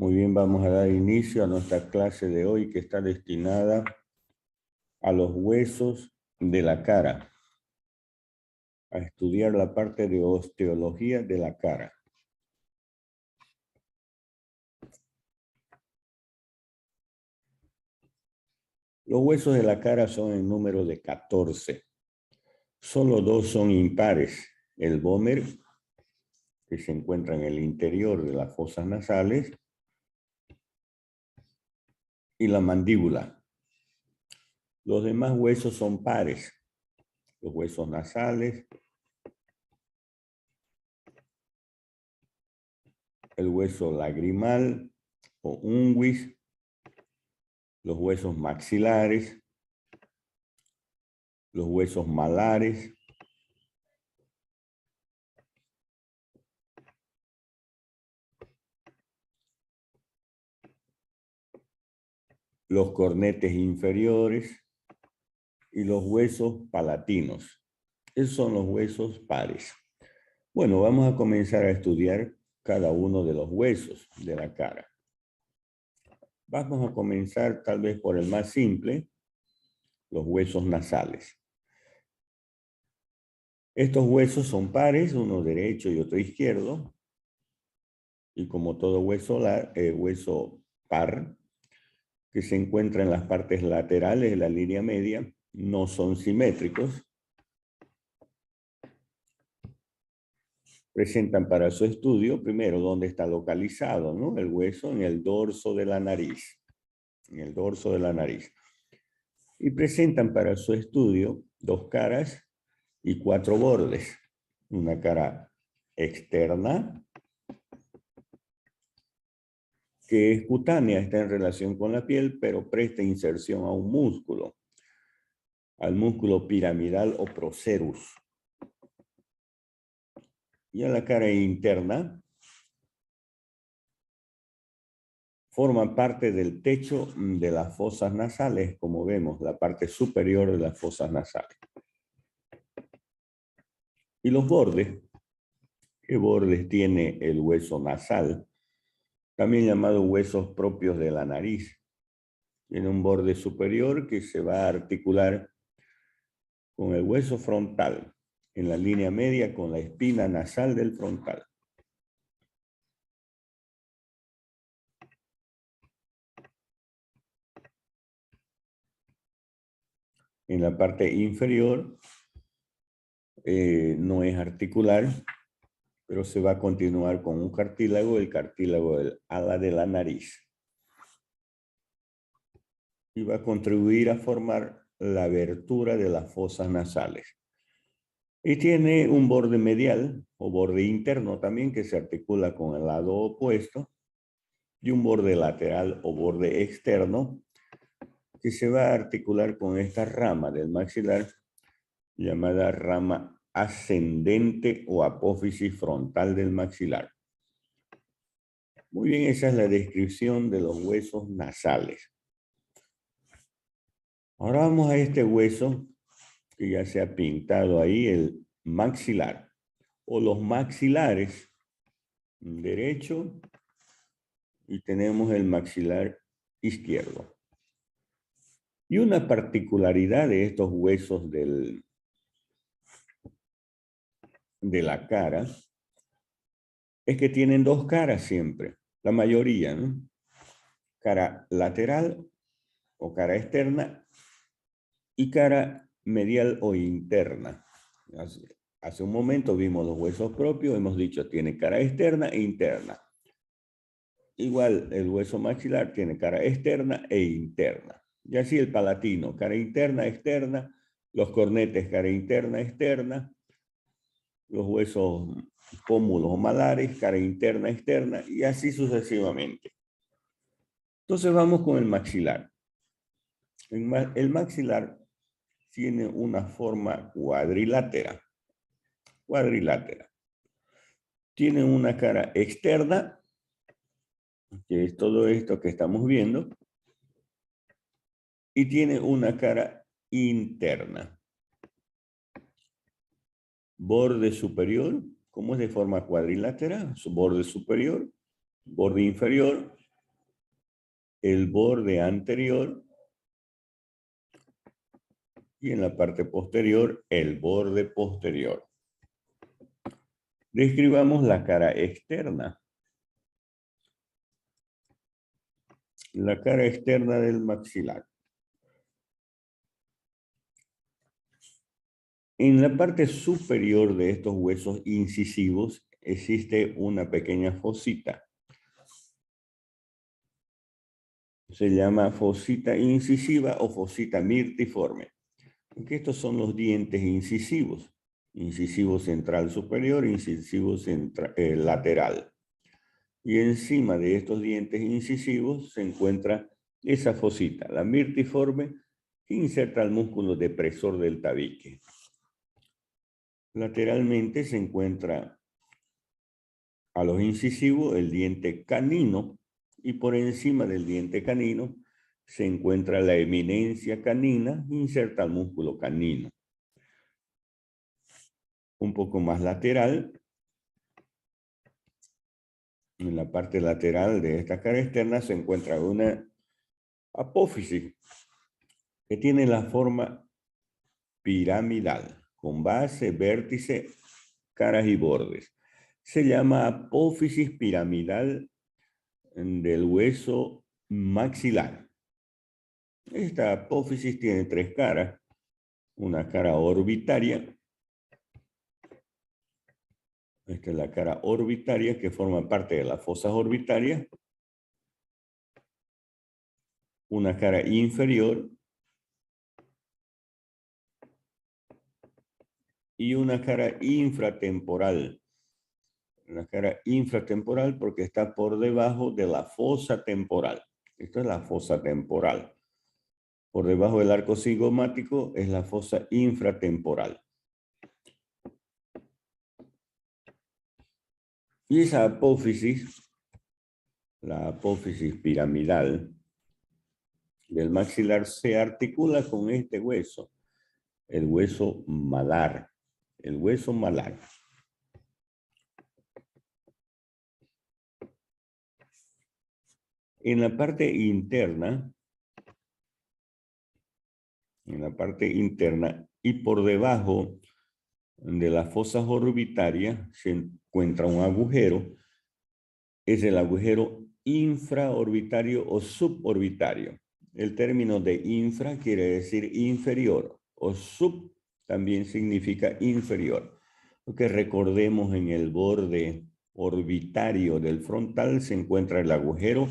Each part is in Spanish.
Muy bien, vamos a dar inicio a nuestra clase de hoy que está destinada a los huesos de la cara, a estudiar la parte de osteología de la cara. Los huesos de la cara son en número de 14. Solo dos son impares, el vómer, que se encuentra en el interior de las fosas nasales, y la mandíbula. Los demás huesos son pares, los huesos nasales, el hueso lagrimal o unguis, los huesos maxilares, los huesos malares, los cornetes inferiores y los huesos palatinos. Esos son los huesos pares. Bueno, vamos a comenzar a estudiar cada uno de los huesos de la cara. Vamos a comenzar tal vez por el más simple, los huesos nasales. Estos huesos son pares, uno derecho y otro izquierdo. Y como todo hueso par, que se encuentra en las partes laterales de la línea media, no son simétricos. Presentan para su estudio, primero, dónde está localizado, ¿no? El hueso en el dorso de la nariz. En el dorso de la nariz. Y presentan para su estudio dos caras y cuatro bordes. Una cara externa, que es cutánea, está en relación con la piel, pero presta inserción a un músculo, al músculo piramidal o procerus. Y a la cara interna, forma parte del techo de las fosas nasales, como vemos, la parte superior de las fosas nasales. Y los bordes, ¿qué bordes tiene el hueso nasal? También llamado huesos propios de la nariz. Tiene un borde superior que se va a articular con el hueso frontal, en la línea media con la espina nasal del frontal. En la parte inferior no es articular, pero se va a continuar con un cartílago, el cartílago del ala de la nariz. Y va a contribuir a formar la abertura de las fosas nasales. Y tiene un borde medial o borde interno también que se articula con el lado opuesto y un borde lateral o borde externo que se va a articular con esta rama del maxilar llamada rama ascendente o apófisis frontal del maxilar. Muy bien, esa es la descripción de los huesos nasales. Ahora vamos a este hueso que ya se ha pintado ahí, el maxilar, o los maxilares, derecho, y tenemos el maxilar izquierdo. Y una particularidad de estos huesos de la cara es que tienen dos caras siempre, la mayoría, ¿no? Cara lateral o cara externa y cara medial o interna. Hace un momento vimos los huesos propios, hemos dicho tiene cara externa e interna. Igual el hueso maxilar tiene cara externa e interna. Y así el palatino, cara interna, externa, los cornetes, cara interna, externa, los huesos pómulos o malares, cara interna, externa, y así sucesivamente. Entonces vamos con el maxilar. El maxilar tiene una forma cuadrilátera. Tiene una cara externa, que es todo esto que estamos viendo, y tiene una cara interna. Borde superior, como es de forma cuadrilátera, su borde superior, borde inferior el borde anterior y en la parte posterior el borde posterior. Describamos la cara externa. La cara externa del maxilar. En la parte superior de estos huesos incisivos existe una pequeña fosita. Se llama fosita incisiva o fosita mirtiforme. Porque estos son los dientes incisivos. Incisivo central superior, incisivo lateral. Y encima de estos dientes incisivos se encuentra esa fosita, la mirtiforme, que inserta el músculo depresor del tabique. Lateralmente se encuentra a los incisivos el diente canino y por encima del diente canino se encuentra la eminencia canina, inserta el músculo canino. Un poco más lateral, en la parte lateral de esta cara externa se encuentra una apófisis que tiene la forma piramidal, con base, vértice, caras y bordes. Se llama apófisis piramidal del hueso maxilar. Esta apófisis tiene tres caras. Una cara orbitaria. Esta es la cara orbitaria que forma parte de las fosas orbitarias. Una cara inferior. Y una cara infratemporal. La cara infratemporal porque está por debajo de la fosa temporal. Esta es la fosa temporal. Por debajo del arco cigomático es la fosa infratemporal. Y esa apófisis, la apófisis piramidal del maxilar, se articula con este hueso, el hueso malar. El hueso malar. En la parte interna, y por debajo de las fosas orbitarias se encuentra un agujero. Es el agujero infraorbitario o suborbitario. El término de infra quiere decir inferior o sub también significa inferior. Porque recordemos, en el borde orbitario del frontal se encuentra el agujero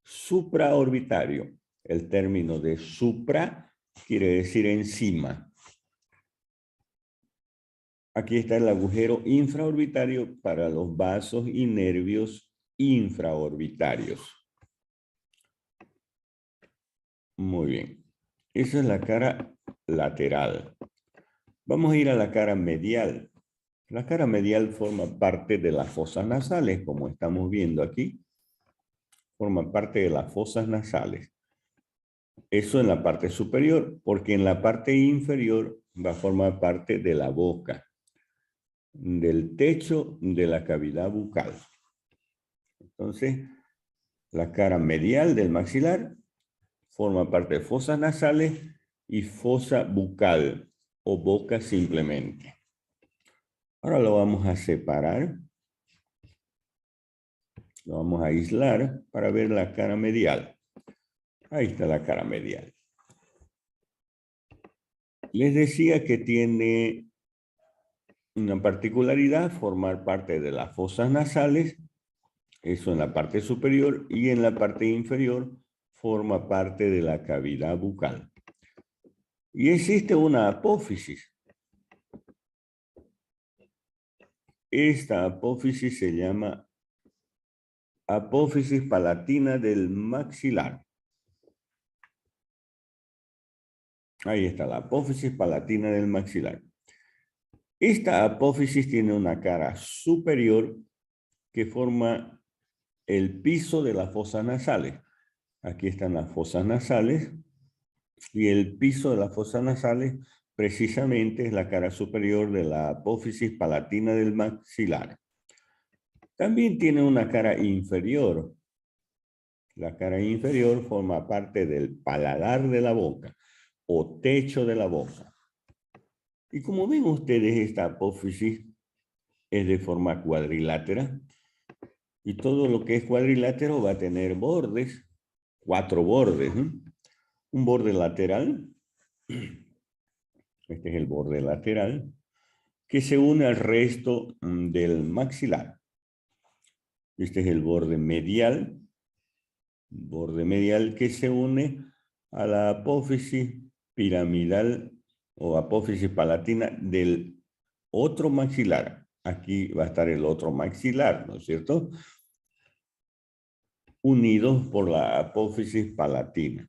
supraorbitario. El término de supra quiere decir encima. Aquí está el agujero infraorbitario para los vasos y nervios infraorbitarios. Muy bien. Esa es la cara lateral. Vamos a ir a la cara medial. La cara medial forma parte de las fosas nasales, como estamos viendo aquí. Forma parte de las fosas nasales. Eso en la parte superior, porque en la parte inferior va a formar parte de la boca, del techo de la cavidad bucal. Entonces, la cara medial del maxilar forma parte de fosas nasales y fosa bucal o boca simplemente. Ahora lo vamos a separar. Lo vamos a aislar para ver la cara medial. Ahí está la cara medial. Les decía que tiene una particularidad, formar parte de las fosas nasales, eso en la parte superior, y en la parte inferior forma parte de la cavidad bucal. Y existe una apófisis. Esta apófisis se llama apófisis palatina del maxilar. Ahí está la apófisis palatina del maxilar. Esta apófisis tiene una cara superior que forma el piso de las fosas nasales. Aquí están las fosas nasales y el piso de las fosas nasales precisamente es la cara superior de la apófisis palatina del maxilar. También tiene una cara inferior La cara inferior forma parte del paladar de la boca o techo de la boca. Y como ven ustedes, esta apófisis es de forma cuadrilátera. Y todo lo que es cuadrilátero va a tener bordes, 4 bordes, ¿no? Un borde lateral, este es el borde lateral, que se une al resto del maxilar. Este es el borde medial que se une a la apófisis piramidal o apófisis palatina del otro maxilar. Aquí va a estar el otro maxilar, ¿no es cierto? Unidos por la apófisis palatina.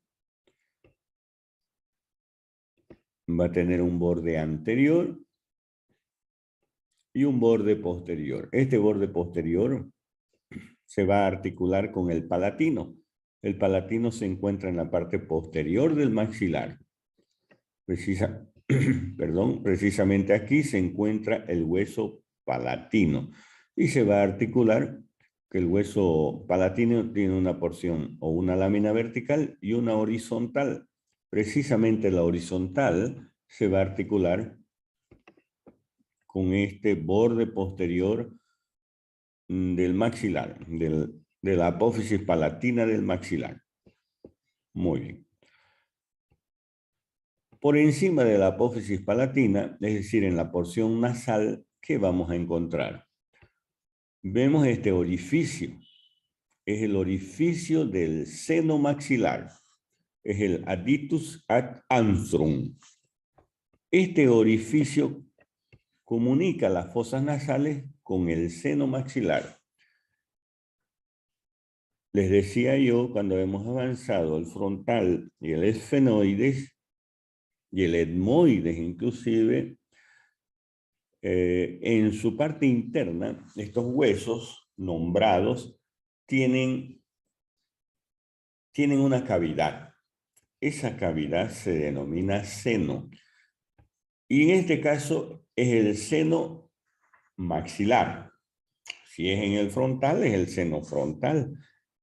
Va a tener un borde anterior y un borde posterior. Este borde posterior se va a articular con el palatino. El palatino se encuentra en la parte posterior del maxilar. Precisamente aquí se encuentra el hueso palatino y se va a articular que el hueso palatino tiene una porción o una lámina vertical y una horizontal. Precisamente la horizontal se va a articular con este borde posterior del maxilar, de la apófisis palatina del maxilar. Muy bien. Por encima de la apófisis palatina, es decir, en la porción nasal, ¿qué vamos a encontrar? Vemos este orificio. Es el orificio del seno maxilar. Es el adductus ad anthrum. Este orificio comunica las fosas nasales con el seno maxilar. Les decía yo, cuando hemos avanzado el frontal y el esfenoides, y el etmoides inclusive, en su parte interna, estos huesos nombrados tienen una cavidad. Esa cavidad se denomina seno. Y en este caso es el seno maxilar. Si es en el frontal, es el seno frontal.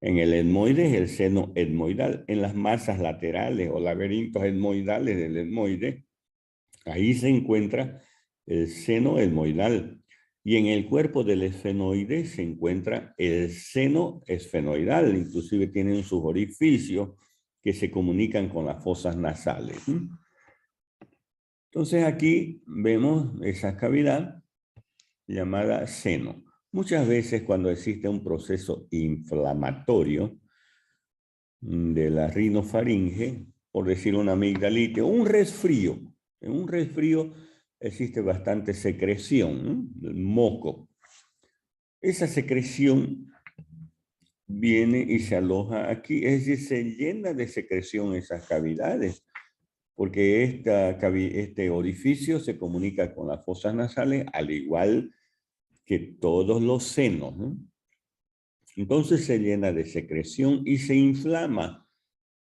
En el etmoide es el seno etmoidal. En las masas laterales o laberintos etmoidales del etmoide, ahí se encuentra el seno etmoidal. Y en el cuerpo del esfenoide se encuentra el seno esfenoidal. Inclusive tienen sus orificios que se comunican con las fosas nasales. Entonces aquí vemos esa cavidad llamada seno. Muchas veces cuando existe un proceso inflamatorio de la rinofaringe, por decir una amigdalitis o un resfrío, en un resfrío existe bastante secreción, ¿no? El moco. Esa secreción viene y se aloja aquí, es decir, se llena de secreción esas cavidades, porque este orificio se comunica con las fosas nasales al igual que todos los senos, ¿no? Entonces se llena de secreción y se inflama.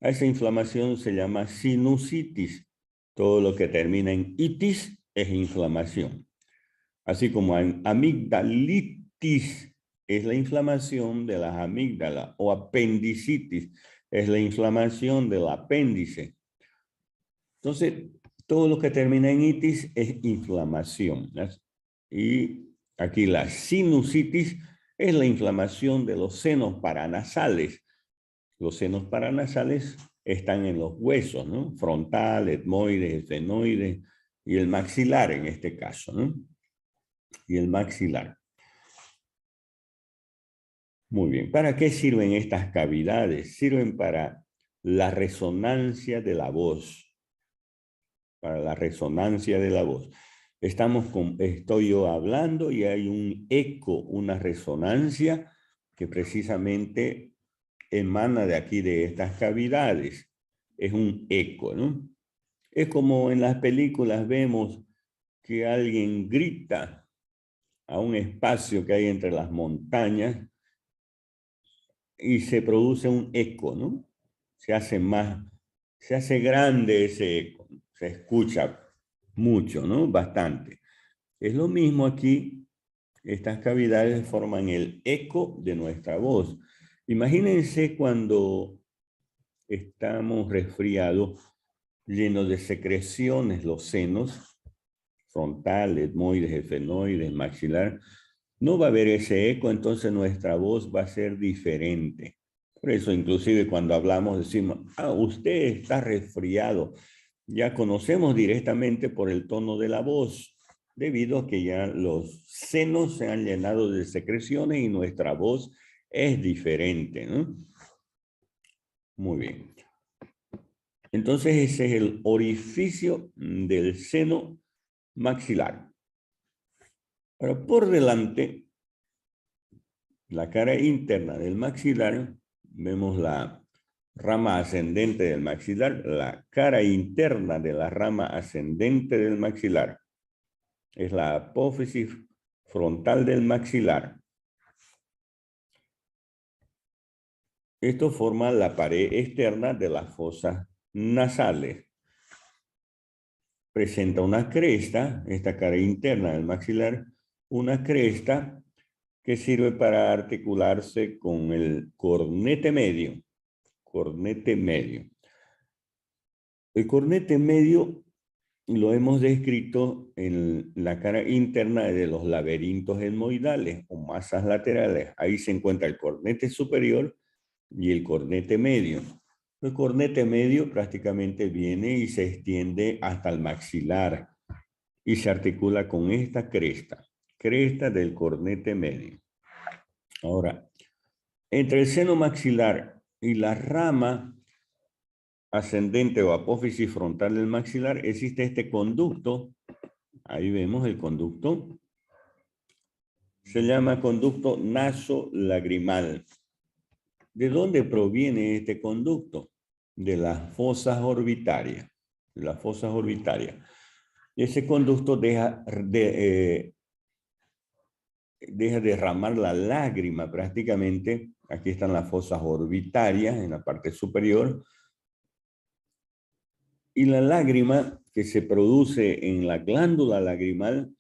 A esa inflamación se llama sinusitis. Todo lo que termina en itis es inflamación. Así como amigdalitis es la inflamación de las amígdalas, o apendicitis es la inflamación del apéndice. Entonces, todo lo que termina en itis es inflamación. Y aquí la sinusitis es la inflamación de los senos paranasales. Los senos paranasales están en los huesos, ¿no? Frontal, etmoides, esfenoides y el maxilar en este caso, ¿no? Y el maxilar. Muy bien. ¿Para qué sirven estas cavidades? Sirven para la resonancia de la voz. Para la resonancia de la voz. Estoy yo hablando y hay un eco, una resonancia que precisamente emana de aquí, de estas cavidades. Es un eco, ¿no? Es como en las películas vemos que alguien grita a un espacio que hay entre las montañas y se produce un eco, ¿no? Se hace grande ese eco, se escucha mucho, ¿no? Bastante. Es lo mismo aquí, estas cavidades forman el eco de nuestra voz. Imagínense cuando estamos resfriados, llenos de secreciones, los senos, frontal, etmoides, efenoides, maxilar, no va a haber ese eco, entonces nuestra voz va a ser diferente. Por eso, inclusive cuando hablamos, decimos, usted está resfriado. Ya conocemos directamente por el tono de la voz, debido a que ya los senos se han llenado de secreciones y nuestra voz es diferente, ¿no? Muy bien. Entonces ese es el orificio del seno maxilar. Ahora, por delante, la cara interna del maxilar, vemos la rama ascendente del maxilar, la cara interna de la rama ascendente del maxilar. Es la apófisis frontal del maxilar. Esto forma la pared externa de las fosas nasales. Presenta una cresta, esta cara interna del maxilar, una cresta que sirve para articularse con el cornete medio. Cornete medio. El cornete medio lo hemos descrito en la cara interna de los laberintos etmoidales o masas laterales. Ahí se encuentra el cornete superior y el cornete medio. El cornete medio prácticamente viene y se extiende hasta el maxilar y se articula con esta cresta del cornete medio. Ahora, entre el seno maxilar y la rama ascendente o apófisis frontal del maxilar existe este conducto. Ahí vemos el conducto. Se llama conducto nasolagrimal. ¿De dónde proviene este conducto? De las fosas orbitarias. De las fosas orbitarias. Ese conducto deja derramar la lágrima prácticamente. Aquí están las fosas orbitarias en la parte superior. Y la lágrima que se produce en la glándula lagrimal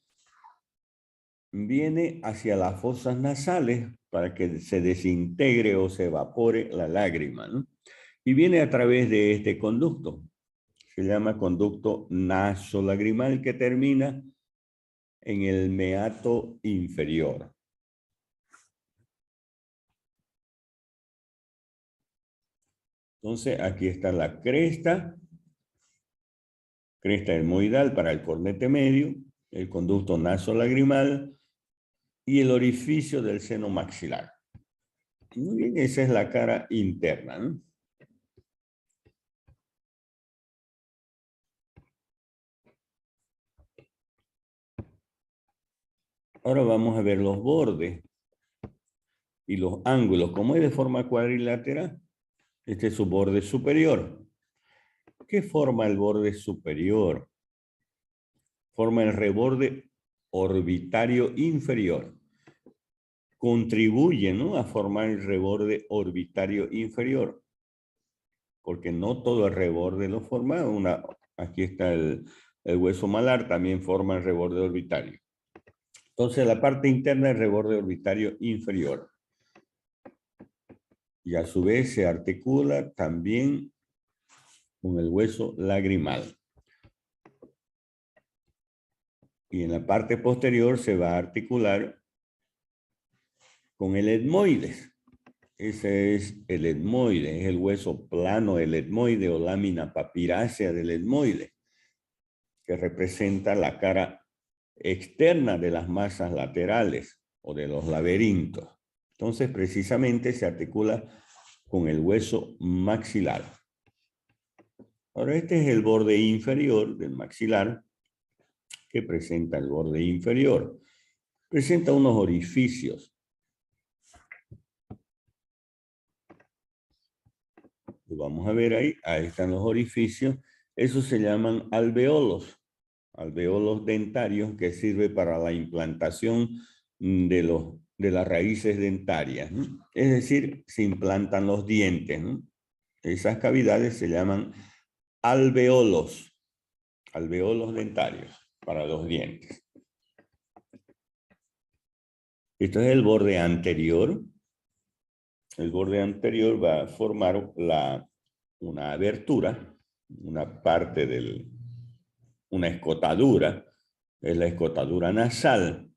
viene hacia las fosas nasales para que se desintegre o se evapore la lágrima, ¿no? Y viene a través de este conducto. Se llama conducto nasolagrimal que termina en el meato inferior. Entonces, aquí está la cresta etmoidal para el cornete medio, el conducto nasolagrimal y el orificio del seno maxilar. Muy bien, esa es la cara interna, ¿no? Ahora vamos a ver los bordes y los ángulos. Como es de forma cuadrilátera, este es su borde superior. ¿Qué forma el borde superior? Forma el reborde orbitario inferior. Contribuye, ¿no?, a formar el reborde orbitario inferior. Porque no todo el reborde lo forma. Aquí está el hueso malar, también forma el reborde orbitario. Entonces la parte interna del reborde orbitario inferior. Y a su vez se articula también con el hueso lagrimal. Y en la parte posterior se va a articular con el etmoides. Ese es el etmoide, es el hueso plano del etmoide o lámina papirácea del etmoide, que representa la cara externa de las masas laterales o de los laberintos. Entonces, precisamente se articula con el hueso maxilar. Ahora, este es el borde inferior del maxilar, que presenta el borde inferior. Presenta unos orificios. Lo vamos a ver ahí. Ahí están los orificios. Esos se llaman alveolos. Alveolos dentarios que sirven para la implantación de las raíces dentarias, ¿no? Es decir, se implantan los dientes, ¿no? Esas cavidades se llaman alveolos. Alveolos dentarios para los dientes. Esto es el borde anterior el borde anterior va a formar una abertura, una parte una escotadura, es la escotadura nasal.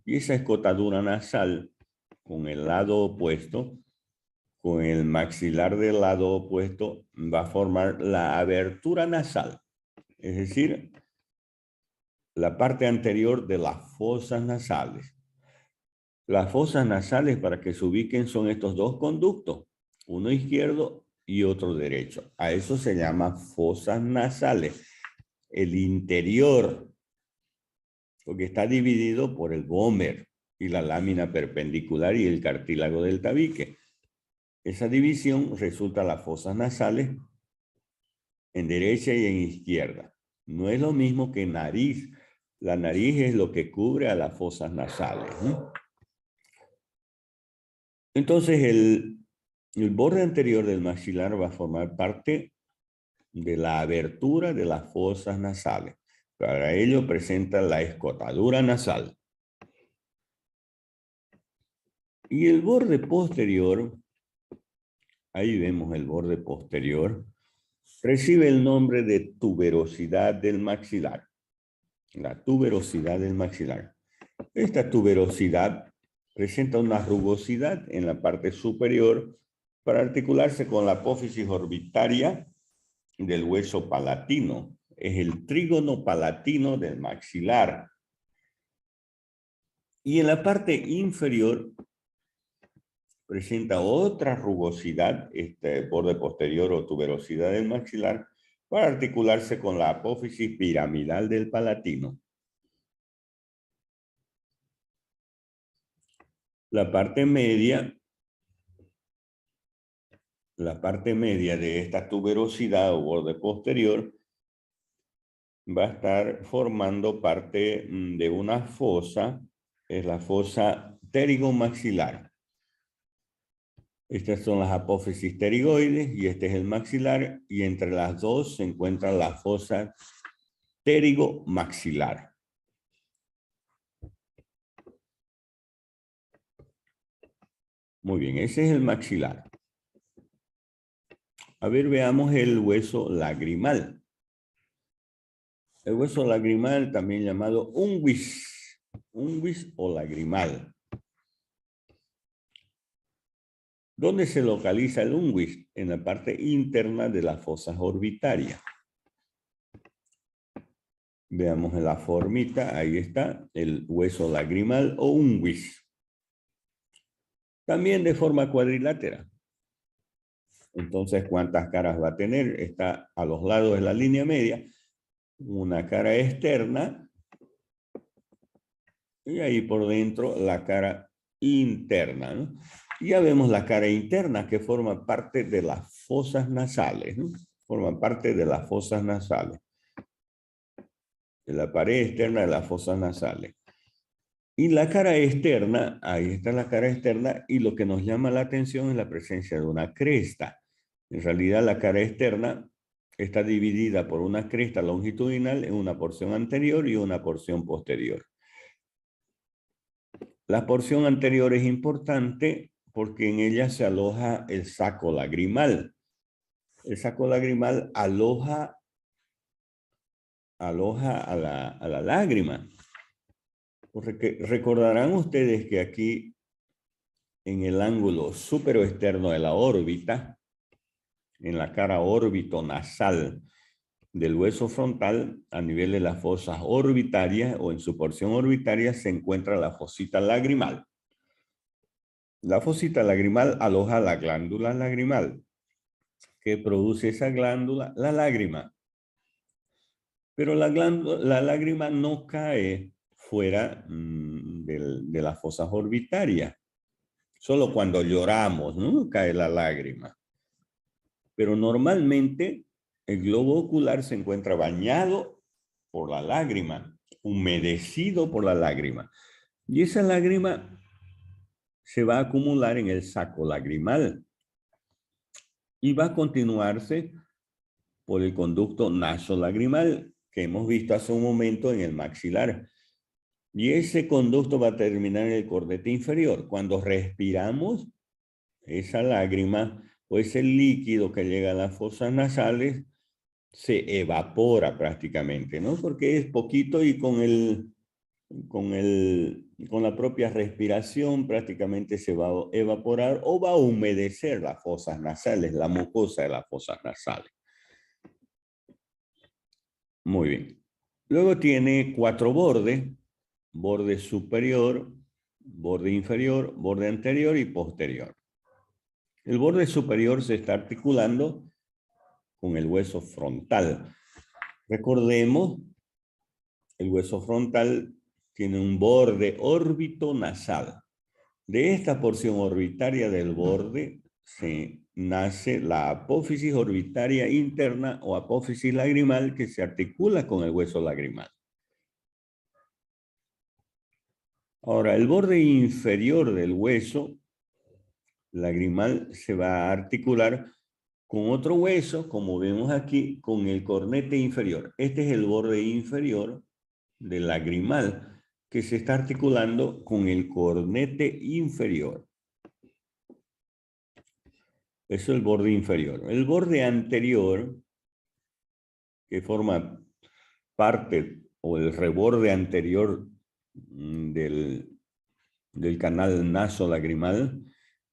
Y esa escotadura nasal, con el lado opuesto, con el maxilar del lado opuesto, va a formar la abertura nasal. Es decir, la parte anterior de las fosas nasales. Las fosas nasales, para que se ubiquen, son estos dos conductos, uno izquierdo y otro derecho. A eso se llama fosas nasales. El interior, porque está dividido por el vómer y la lámina perpendicular y el cartílago del tabique. Esa división resulta las fosas nasales en derecha y en izquierda. No es lo mismo que nariz. La nariz es lo que cubre a las fosas nasales, ¿no? Entonces, el borde anterior del maxilar va a formar parte de la abertura de las fosas nasales. Para ello presenta la escotadura nasal. Y el borde posterior, ahí vemos el borde posterior, recibe el nombre de tuberosidad del maxilar. La tuberosidad del maxilar. Esta tuberosidad presenta una rugosidad en la parte superior para articularse con la apófisis orbitaria del hueso palatino. Es el trígono palatino del maxilar. Y en la parte inferior presenta otra rugosidad, este borde posterior o tuberosidad del maxilar, para articularse con la apófisis piramidal del palatino. La parte media de esta tuberosidad o borde posterior va a estar formando parte de una fosa, es la fosa pterigomaxilar. Estas son las apófisis pterigoides y este es el maxilar, y entre las dos se encuentra la fosa pterigomaxilar. Muy bien, ese es el maxilar. A ver, veamos el hueso lagrimal. El hueso lagrimal, también llamado unguis o lagrimal. ¿Dónde se localiza el unguis? En la parte interna de las fosas orbitarias. Veamos en la formita, ahí está, el hueso lagrimal o unguis. También de forma cuadrilátera. Entonces, ¿cuántas caras va a tener? Está a los lados de la línea media, una cara externa, y ahí por dentro la cara interna, ¿no? Ya vemos la cara interna que forma parte de las fosas nasales, ¿no? Forma parte de las fosas nasales. De la pared externa de las fosas nasales. Y la cara externa, ahí está la cara externa, y lo que nos llama la atención es la presencia de una cresta. En realidad la cara externa está dividida por una cresta longitudinal en una porción anterior y una porción posterior. La porción anterior es importante porque en ella se aloja el saco lagrimal. El saco lagrimal aloja a la lágrima. Porque recordarán ustedes que aquí en el ángulo superoexterno de la órbita, en la cara órbito-nasal del hueso frontal, a nivel de las fosas orbitarias o en su porción orbitaria, se encuentra la fosita lagrimal. La fosita lagrimal aloja la glándula lagrimal, que produce esa glándula, la lágrima. Pero la lágrima no cae fuera de las fosas orbitarias. Solo cuando lloramos, ¿no? Cae la lágrima. Pero normalmente el globo ocular se encuentra bañado por la lágrima, humedecido por la lágrima. Y esa lágrima se va a acumular en el saco lagrimal y va a continuarse por el conducto nasolagrimal que hemos visto hace un momento en el maxilar. Y ese conducto va a terminar en el cordete inferior. Cuando respiramos, esa lágrima o ese líquido que llega a las fosas nasales se evapora prácticamente, ¿no? Porque es poquito y con la propia respiración prácticamente se va a evaporar o va a humedecer las fosas nasales, la mucosa de las fosas nasales. Muy bien. Luego tiene 4 bordes: borde superior, borde inferior, borde anterior y posterior. El borde superior se está articulando con el hueso frontal. Recordemos, el hueso frontal tiene un borde órbito-nasal. De esta porción orbitaria del borde se nace la apófisis orbitaria interna o apófisis lagrimal, que se articula con el hueso lagrimal. Ahora, el borde inferior del hueso lagrimal se va a articular con otro hueso, como vemos aquí, con el cornete inferior. Este es el borde inferior del lagrimal, que se está articulando con el cornete inferior. Eso es el borde inferior. El borde anterior, que forma parte, o el reborde anterior del canal nasolagrimal,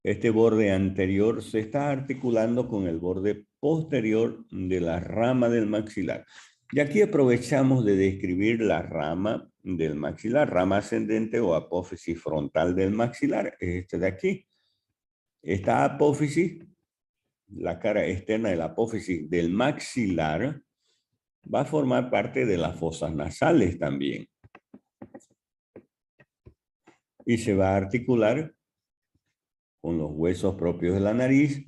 este borde anterior se está articulando con el borde posterior de la rama del maxilar. Y aquí aprovechamos de describir la rama del maxilar, rama ascendente o apófisis frontal del maxilar, es este de aquí. Esta apófisis, la cara externa de la apófisis del maxilar, va a formar parte de las fosas nasales también. Y se va a articular con los huesos propios de la nariz,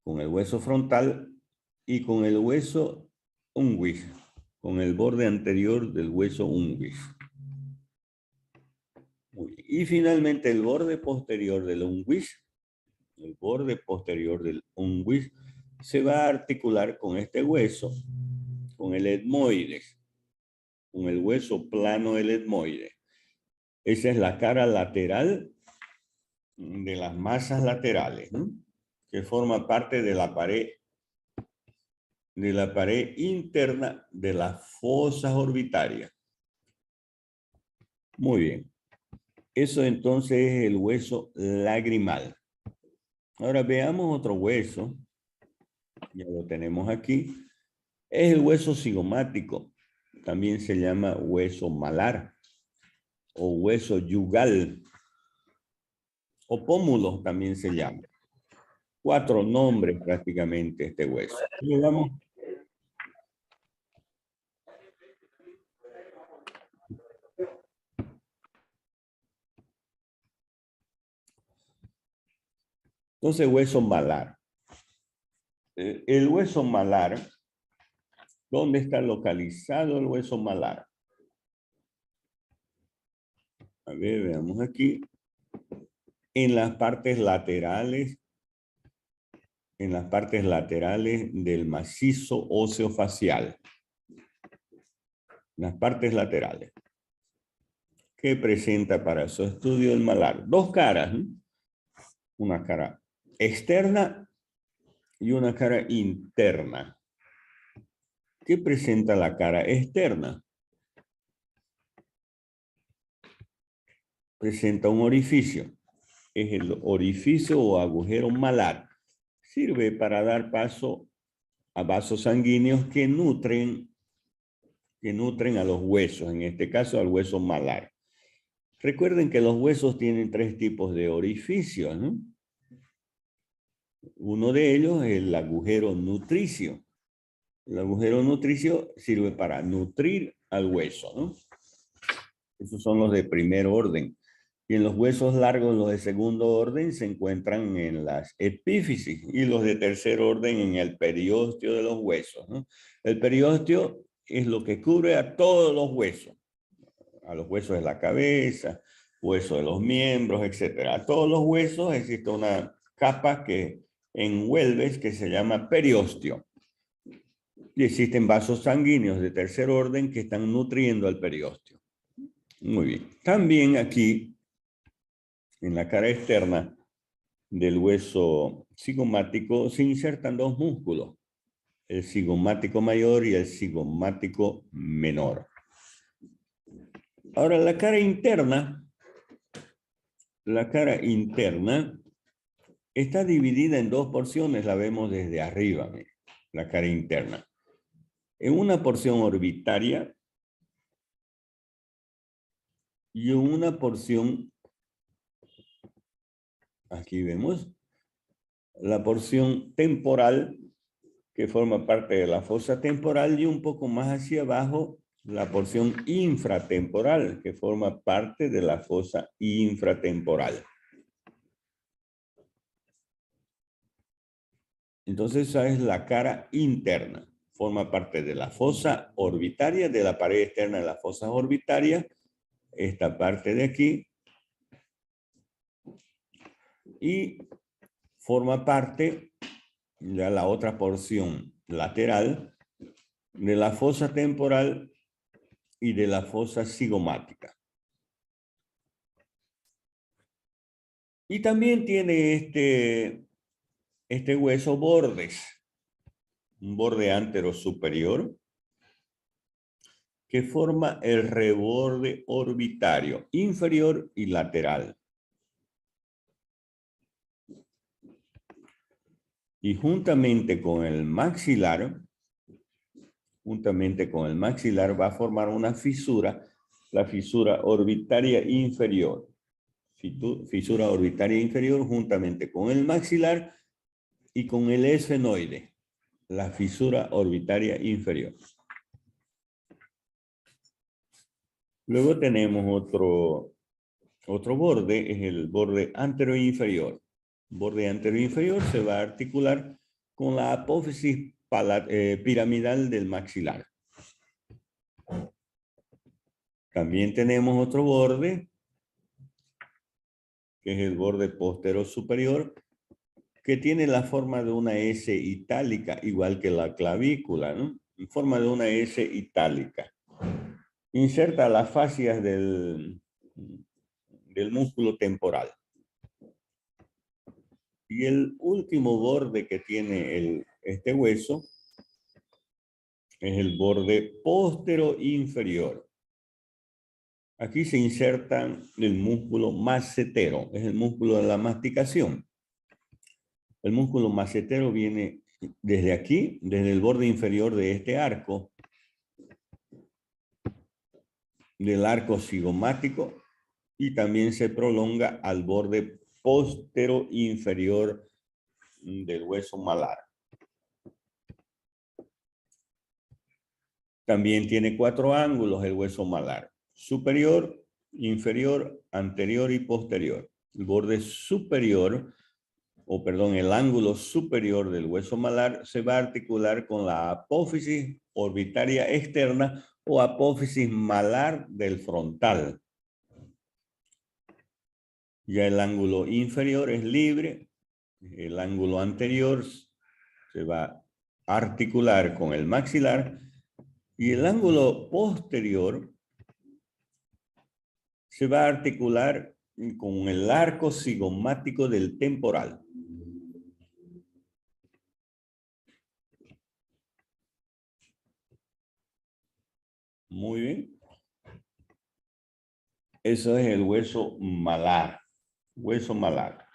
con el hueso frontal y con el hueso unguis, con el borde anterior del hueso unguis. Y finalmente el borde posterior del unguis, el borde posterior del unguis, se va a articular con este hueso, con el etmoides, con el hueso plano del etmoide. Esa es la cara lateral de las masas laterales, ¿no? Que forma parte de la pared interna de las fosas orbitarias. Muy bien. Eso entonces es el hueso lagrimal. Ahora veamos otro hueso. Ya lo tenemos aquí. Es el hueso cigomático. También se llama hueso malar o hueso yugal o pómulo también se llama. 4 nombres prácticamente este hueso. Vamos. Entonces, hueso malar. El hueso malar, ¿dónde está localizado el hueso malar? A ver, veamos aquí. En las partes laterales, del macizo óseo facial. Las partes laterales. ¿Qué presenta para su estudio el malar? 2 caras, ¿no? Una cara externa y una cara interna. ¿Qué presenta la cara externa? Presenta un orificio. Es el orificio o agujero malar. Sirve para dar paso a vasos sanguíneos que nutren a los huesos, en este caso al hueso malar. Recuerden que los huesos tienen 3 tipos de orificios, ¿no? Uno de ellos es el agujero nutricio. El agujero nutricio sirve para nutrir al hueso, ¿no? Esos son los de primer orden. Y en los huesos largos, los de segundo orden, se encuentran en las epífisis y los de tercer orden en el periósteo de los huesos, ¿no? El periósteo es lo que cubre a todos los huesos, a los huesos de la cabeza, huesos de los miembros, etc. A todos los huesos existe una capa que envuelve que se llama periósteo. Y existen vasos sanguíneos de tercer orden que están nutriendo al periósteo. Muy bien. También aquí, en la cara externa, del hueso cigomático se insertan dos músculos, el cigomático mayor y el cigomático menor. Ahora, la cara interna está dividida en dos porciones, la vemos desde arriba, la cara interna. En una porción orbitaria y en una porción, aquí vemos, la porción temporal, que forma parte de la fosa temporal, y un poco más hacia abajo, la porción infratemporal, que forma parte de la fosa infratemporal. Entonces, esa es la cara interna. Forma parte de la fosa orbitaria, de la pared externa de la fosa orbitaria, esta parte de aquí, y forma parte de la otra porción lateral de la fosa temporal y de la fosa cigomática. Y también tiene este hueso bordes, un borde antero superior que forma el reborde orbitario inferior y lateral. Y juntamente con el maxilar va a formar una fisura, la fisura orbitaria inferior. Fisura orbitaria inferior juntamente con el maxilar y con el esfenoide, la fisura orbitaria inferior. Luego tenemos otro borde, es el borde anteroinferior. El borde anteroinferior se va a articular con la apófisis piramidal del maxilar. También tenemos otro borde, que es el borde postero superior, que tiene la forma de una S itálica, igual que la clavícula, ¿no? En forma de una S itálica. Inserta las fascias del músculo temporal. Y el último borde que tiene este hueso es el borde póstero inferior. Aquí se insertan el músculo macetero, es el músculo de la masticación. El músculo macetero viene desde aquí, desde el borde inferior de este arco, del arco cigomático, y también se prolonga al borde póstero inferior del hueso malar. También tiene 4 ángulos el hueso malar: superior, inferior, anterior y posterior. El borde superior, el ángulo superior del hueso malar se va a articular con la apófisis orbitaria externa o apófisis malar del frontal. Ya el ángulo inferior es libre, el ángulo anterior se va a articular con el maxilar y el ángulo posterior se va a articular con el arco cigomático del temporal. Muy bien. Eso es el hueso malar. Hueso malar.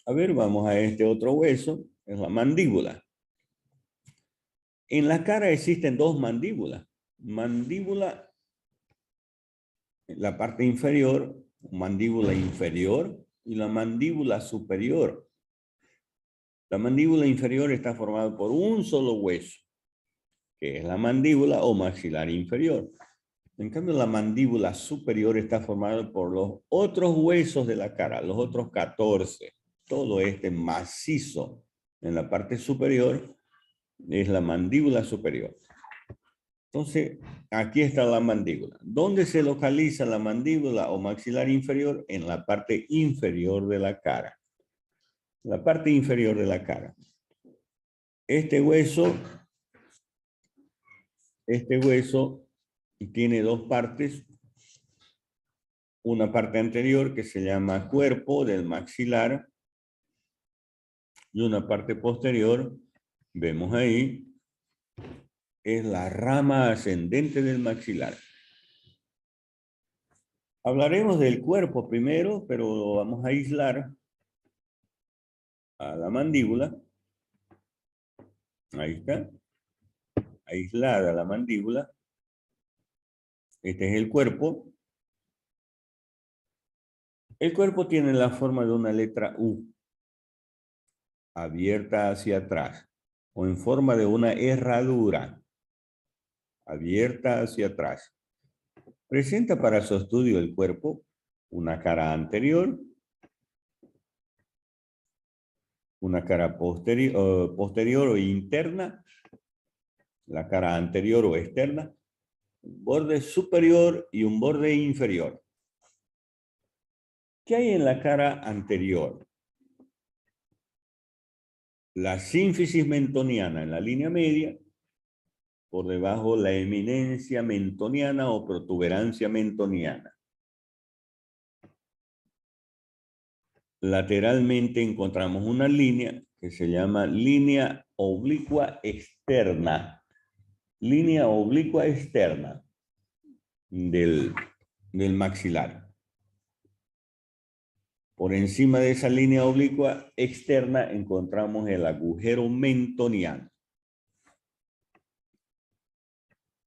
A ver, vamos a este otro hueso, es la mandíbula. En la cara existen 2 mandíbulas. Mandíbula, la parte inferior, mandíbula inferior y la mandíbula superior. La mandíbula inferior está formada por un solo hueso, que es la mandíbula o maxilar inferior. En cambio, la mandíbula superior está formada por los otros huesos de la cara, los otros 14. Todo este macizo en la parte superior es la mandíbula superior. Entonces, aquí está la mandíbula. ¿Dónde se localiza la mandíbula o maxilar inferior? En la parte inferior de la cara. La parte inferior de la cara. Este hueso tiene 2 partes una parte anterior que se llama cuerpo del maxilar y una parte posterior, vemos ahí, es la rama ascendente del maxilar. Hablaremos del cuerpo primero, pero vamos a aislar a la mandíbula. Ahí está. Aislada la mandíbula. Este es el cuerpo. El cuerpo tiene la forma de una letra U, abierta hacia atrás, o en forma de una herradura, abierta hacia atrás. Presenta para su estudio el cuerpo una cara anterior, una cara posterior o interna, la cara anterior o externa, un borde superior y un borde inferior. ¿Qué hay en la cara anterior? La sínfisis mentoniana en la línea media, por debajo la eminencia mentoniana o protuberancia mentoniana. Lateralmente encontramos una línea que se llama línea oblicua externa. Línea oblicua externa del maxilar. Por encima de esa línea oblicua externa encontramos el agujero mentoniano.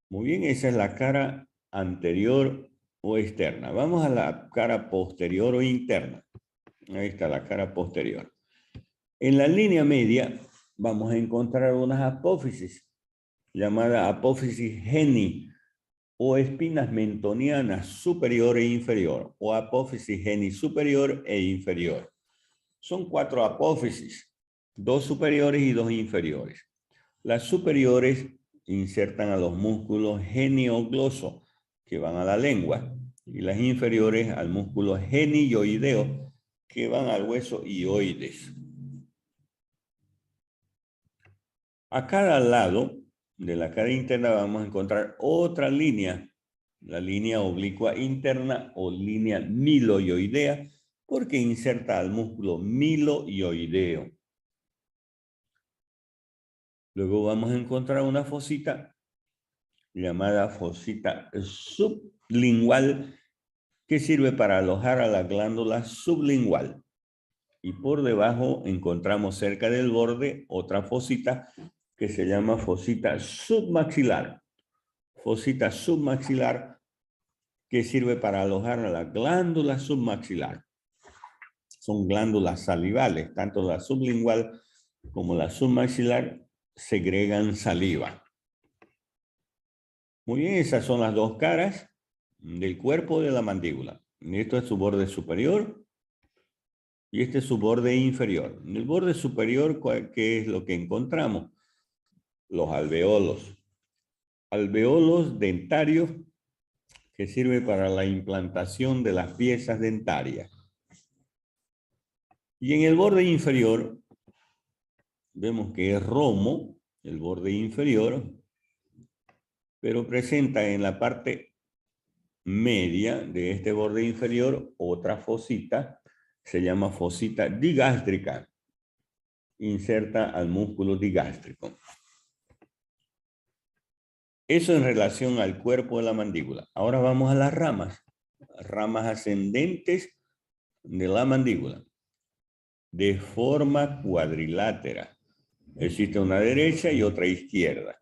Muy bien, esa es la cara anterior o externa. Vamos a la cara posterior o interna. Ahí está la cara posterior. En la línea media vamos a encontrar unas apófisis, llamada apófisis geni, o espinas mentonianas superior e inferior, o apófisis geni superior e inferior. Son 4 apófisis, 2 superiores y 2 inferiores. Las superiores insertan a los músculos geniogloso, que van a la lengua, y las inferiores al músculo genioideo, que van al hueso hioides. A cada lado de la cara interna vamos a encontrar otra línea, la línea oblicua interna o línea miloioidea, porque inserta al músculo miloioideo. Luego vamos a encontrar una fosita llamada fosita sublingual, que sirve para alojar a la glándula sublingual. Y por debajo encontramos cerca del borde otra fosita que se llama fosita submaxilar. Fosita submaxilar que sirve para alojar a la glándula submaxilar. Son glándulas salivales, tanto la sublingual como la submaxilar segregan saliva. Muy bien, esas son las dos caras del cuerpo de la mandíbula. Esto es su borde superior y este es su borde inferior. En el borde superior, ¿qué es lo que encontramos? Los alveolos. Alveolos dentarios que sirven para la implantación de las piezas dentarias. Y en el borde inferior vemos que es romo, el borde inferior, pero presenta en la parte media de este borde inferior otra fosita, se llama fosita digástrica, inserta al músculo digástrico. Eso en relación al cuerpo de la mandíbula. Ahora vamos a las ramas ascendentes de la mandíbula, de forma cuadrilátera. Existe una derecha y otra izquierda.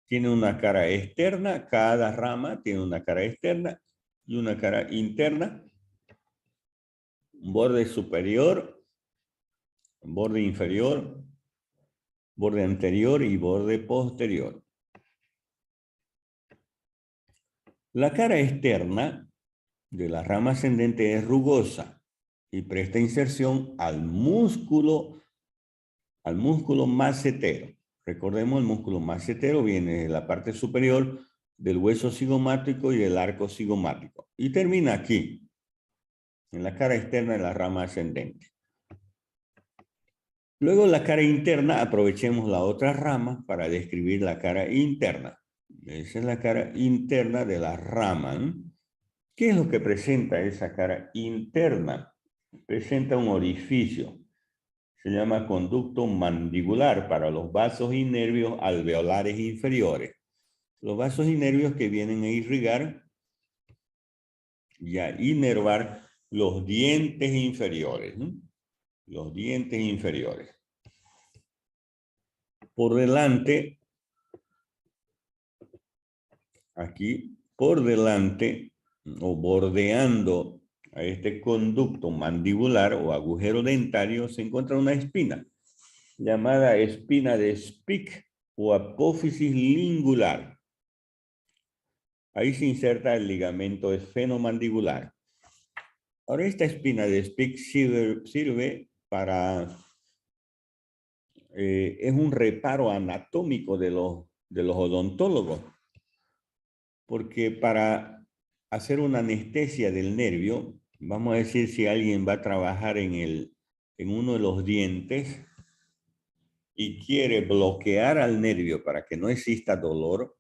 Tiene una cara externa, cada rama tiene una cara externa y una cara interna, un borde superior, un borde inferior, borde anterior y borde posterior. La cara externa de la rama ascendente es rugosa y presta inserción al músculo macetero. Recordemos, el músculo macetero viene de la parte superior del hueso cigomático y del arco cigomático y termina aquí, en la cara externa de la rama ascendente. Luego la cara interna, aprovechemos la otra rama para describir la cara interna. Esa es la cara interna de la rama, ¿no? ¿Qué es lo que presenta esa cara interna? Presenta un orificio. Se llama conducto mandibular para los vasos y nervios alveolares inferiores. Los vasos y nervios que vienen a irrigar y a inervar los dientes inferiores, ¿no? Los dientes inferiores. Por delante, aquí, por delante o bordeando a este conducto mandibular o agujero dentario se encuentra una espina llamada espina de Spick o apófisis lingular. Ahí se inserta el ligamento esfenomandibular. Ahora, esta espina de Spick sirve para, es un reparo anatómico de los odontólogos, porque para hacer una anestesia del nervio, vamos a decir si alguien va a trabajar en uno de los dientes y quiere bloquear al nervio para que no exista dolor,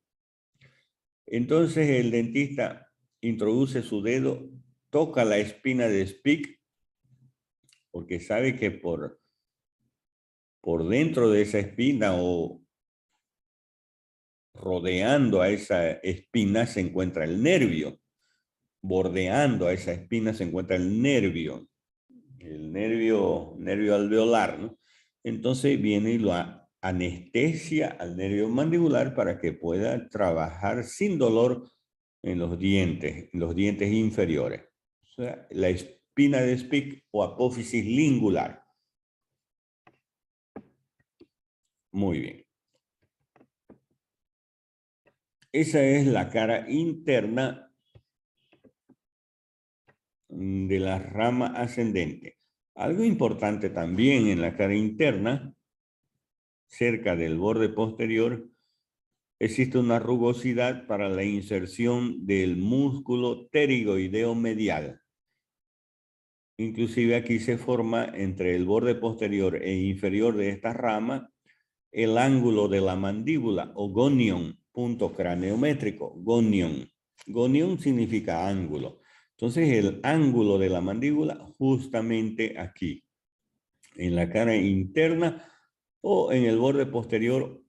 entonces el dentista introduce su dedo, toca la espina de Spick, porque sabe que por dentro de esa espina o rodeando a esa espina se encuentra el nervio. Bordeando a esa espina se encuentra el nervio alveolar, ¿no? Entonces viene y lo anestesia al nervio mandibular para que pueda trabajar sin dolor en los dientes inferiores. O sea, la espina de Spick o apófisis lingular. Muy bien. Esa es la cara interna de la rama ascendente. Algo importante también en la cara interna, cerca del borde posterior, existe una rugosidad para la inserción del músculo pterigoideo medial. Inclusive aquí se forma entre el borde posterior e inferior de esta rama el ángulo de la mandíbula o gonion, punto craneométrico, gonion. Gonion significa ángulo. Entonces el ángulo de la mandíbula justamente aquí, en la cara interna o en el borde posterior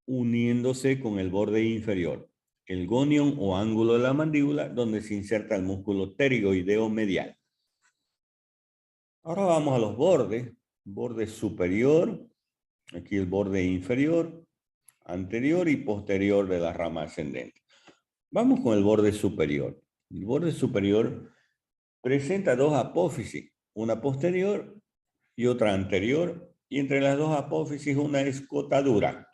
uniéndose con el borde inferior. El gonion o ángulo de la mandíbula donde se inserta el músculo pterigoideo medial. Ahora vamos a los bordes. Borde superior, aquí el borde inferior, anterior y posterior de la rama ascendente. Vamos con el borde superior. El borde superior presenta dos apófisis, una posterior y otra anterior, y entre las dos apófisis una escotadura.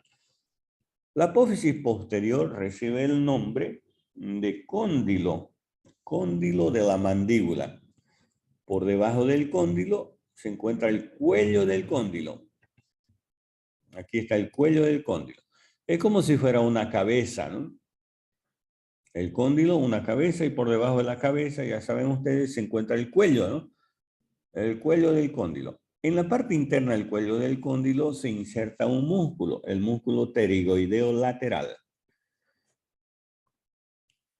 La apófisis posterior recibe el nombre de cóndilo, cóndilo de la mandíbula. Por debajo del cóndilo se encuentra el cuello del cóndilo. Aquí está el cuello del cóndilo. Es como si fuera una cabeza, ¿no? El cóndilo, una cabeza, y por debajo de la cabeza, ya saben ustedes, se encuentra el cuello, ¿no? El cuello del cóndilo. En la parte interna del cuello del cóndilo se inserta un músculo, el músculo pterigoideo lateral.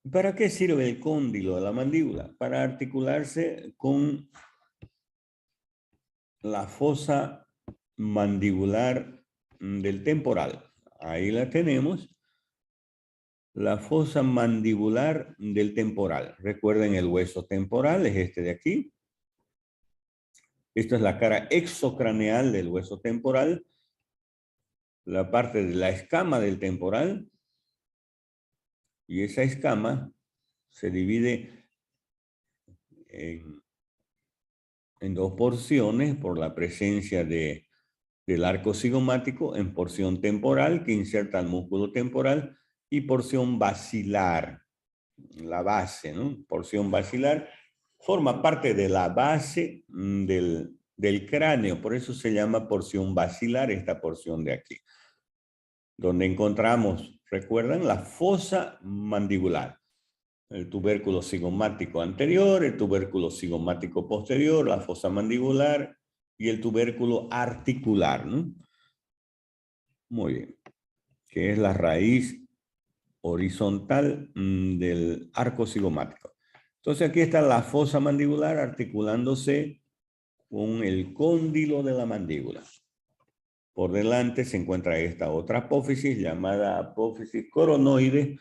¿Para qué sirve el cóndilo de la mandíbula? Para articularse con la fosa mandibular del temporal. Ahí la tenemos. La fosa mandibular del temporal. Recuerden, el hueso temporal es este de aquí. Esta es la cara exocraneal del hueso temporal. La parte de la escama del temporal. Y esa escama se divide en dos porciones por la presencia del arco cigomático en porción temporal que inserta el músculo temporal y porción basilar, la base, ¿no? Porción basilar forma parte de la base del cráneo, por eso se llama porción basilar esta porción de aquí, donde encontramos, recuerdan, la fosa mandibular. El tubérculo cigomático anterior, el tubérculo cigomático posterior, la fosa mandibular y el tubérculo articular, ¿no? Muy bien. Que es la raíz horizontal del arco cigomático. Entonces aquí está la fosa mandibular articulándose con el cóndilo de la mandíbula. Por delante se encuentra esta otra apófisis llamada apófisis coronoide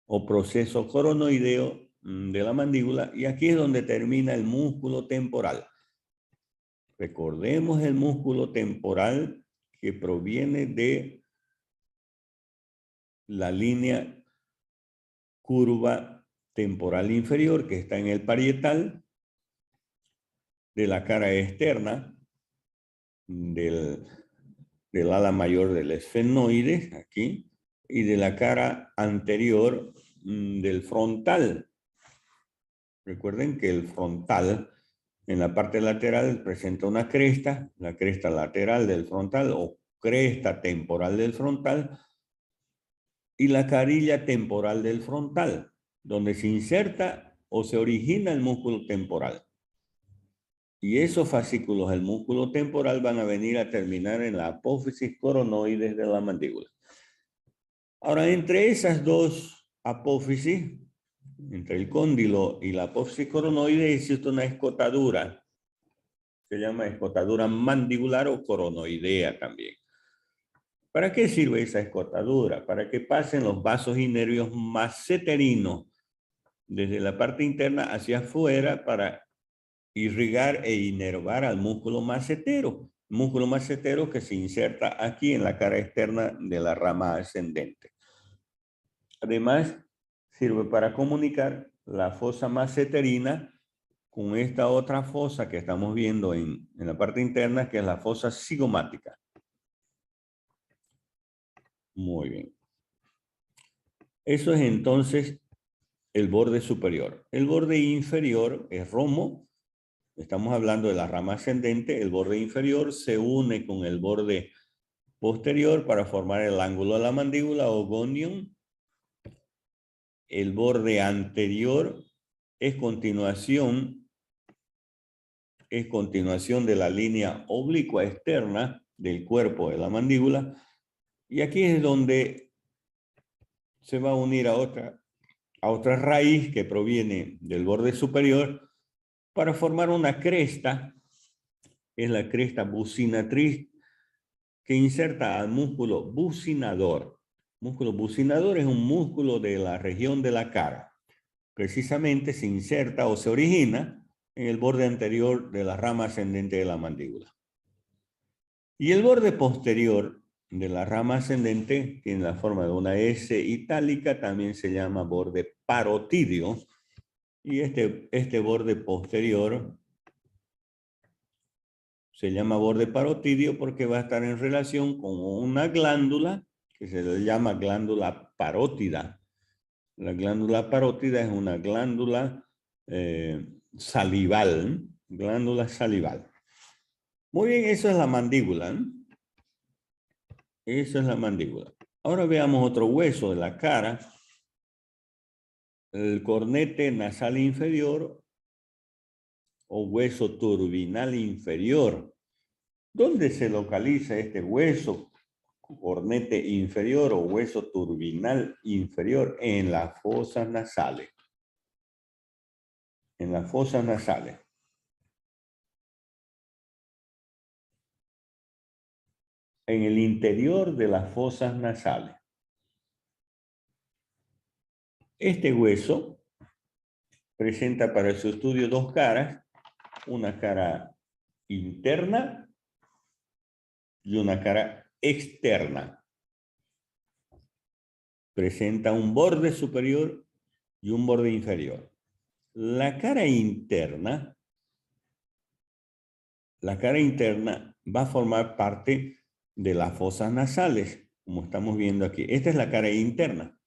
o proceso coronoideo de la mandíbula, y aquí es donde termina el músculo temporal. Recordemos el músculo temporal que proviene de la línea curva temporal inferior que está en el parietal de la cara externa del ala mayor del esfenoide, aquí, y de la cara anterior del frontal. Recuerden que el frontal en la parte lateral presenta una cresta, la cresta lateral del frontal o cresta temporal del frontal, y la carilla temporal del frontal, donde se inserta o se origina el músculo temporal. Y esos fascículos del músculo temporal van a venir a terminar en la apófisis coronoides de la mandíbula. Ahora, entre esas dos apófisis, entre el cóndilo y la apófisis coronoide, existe una escotadura. Se llama escotadura mandibular o coronoidea también. ¿Para qué sirve esa escotadura? Para que pasen los vasos y nervios masseterinos desde la parte interna hacia afuera para irrigar e inervar al músculo macetero. Músculo macetero que se inserta aquí en la cara externa de la rama ascendente. Además, sirve para comunicar la fosa masseterina con esta otra fosa que estamos viendo en la parte interna, que es la fosa cigomática. Muy bien. Eso es entonces el borde superior. El borde inferior es romo. Estamos hablando de la rama ascendente. El borde inferior se une con el borde posterior para formar el ángulo de la mandíbula o gonium. El borde anterior es continuación de la línea oblicua externa del cuerpo de la mandíbula. Y aquí es donde se va a unir a otra raíz que proviene del borde superior para formar una cresta. Es la cresta bucinatriz que inserta al músculo bucinador. Músculo bucinador es un músculo de la región de la cara. Precisamente se inserta o se origina en el borde anterior de la rama ascendente de la mandíbula. Y el borde posterior de la rama ascendente tiene la forma de una S itálica, también se llama borde parotidio. Y este borde posterior se llama borde parotidio porque va a estar en relación con una glándula que se le llama glándula parótida. La glándula parótida es una glándula salival, glándula salival. Muy bien, eso es la mandíbula, ¿no? Eso es la mandíbula. Ahora veamos otro hueso de la cara. El cornete nasal inferior o hueso turbinal inferior. ¿Dónde se localiza este hueso cornete inferior o hueso turbinal inferior? En las fosas nasales. En las fosas nasales. En el interior de las fosas nasales. Este hueso presenta para su estudio dos caras, una cara interna y una cara externa. Presenta un borde superior y un borde inferior. La cara interna va a formar parte de las fosas nasales, como estamos viendo aquí. Esta es la cara interna.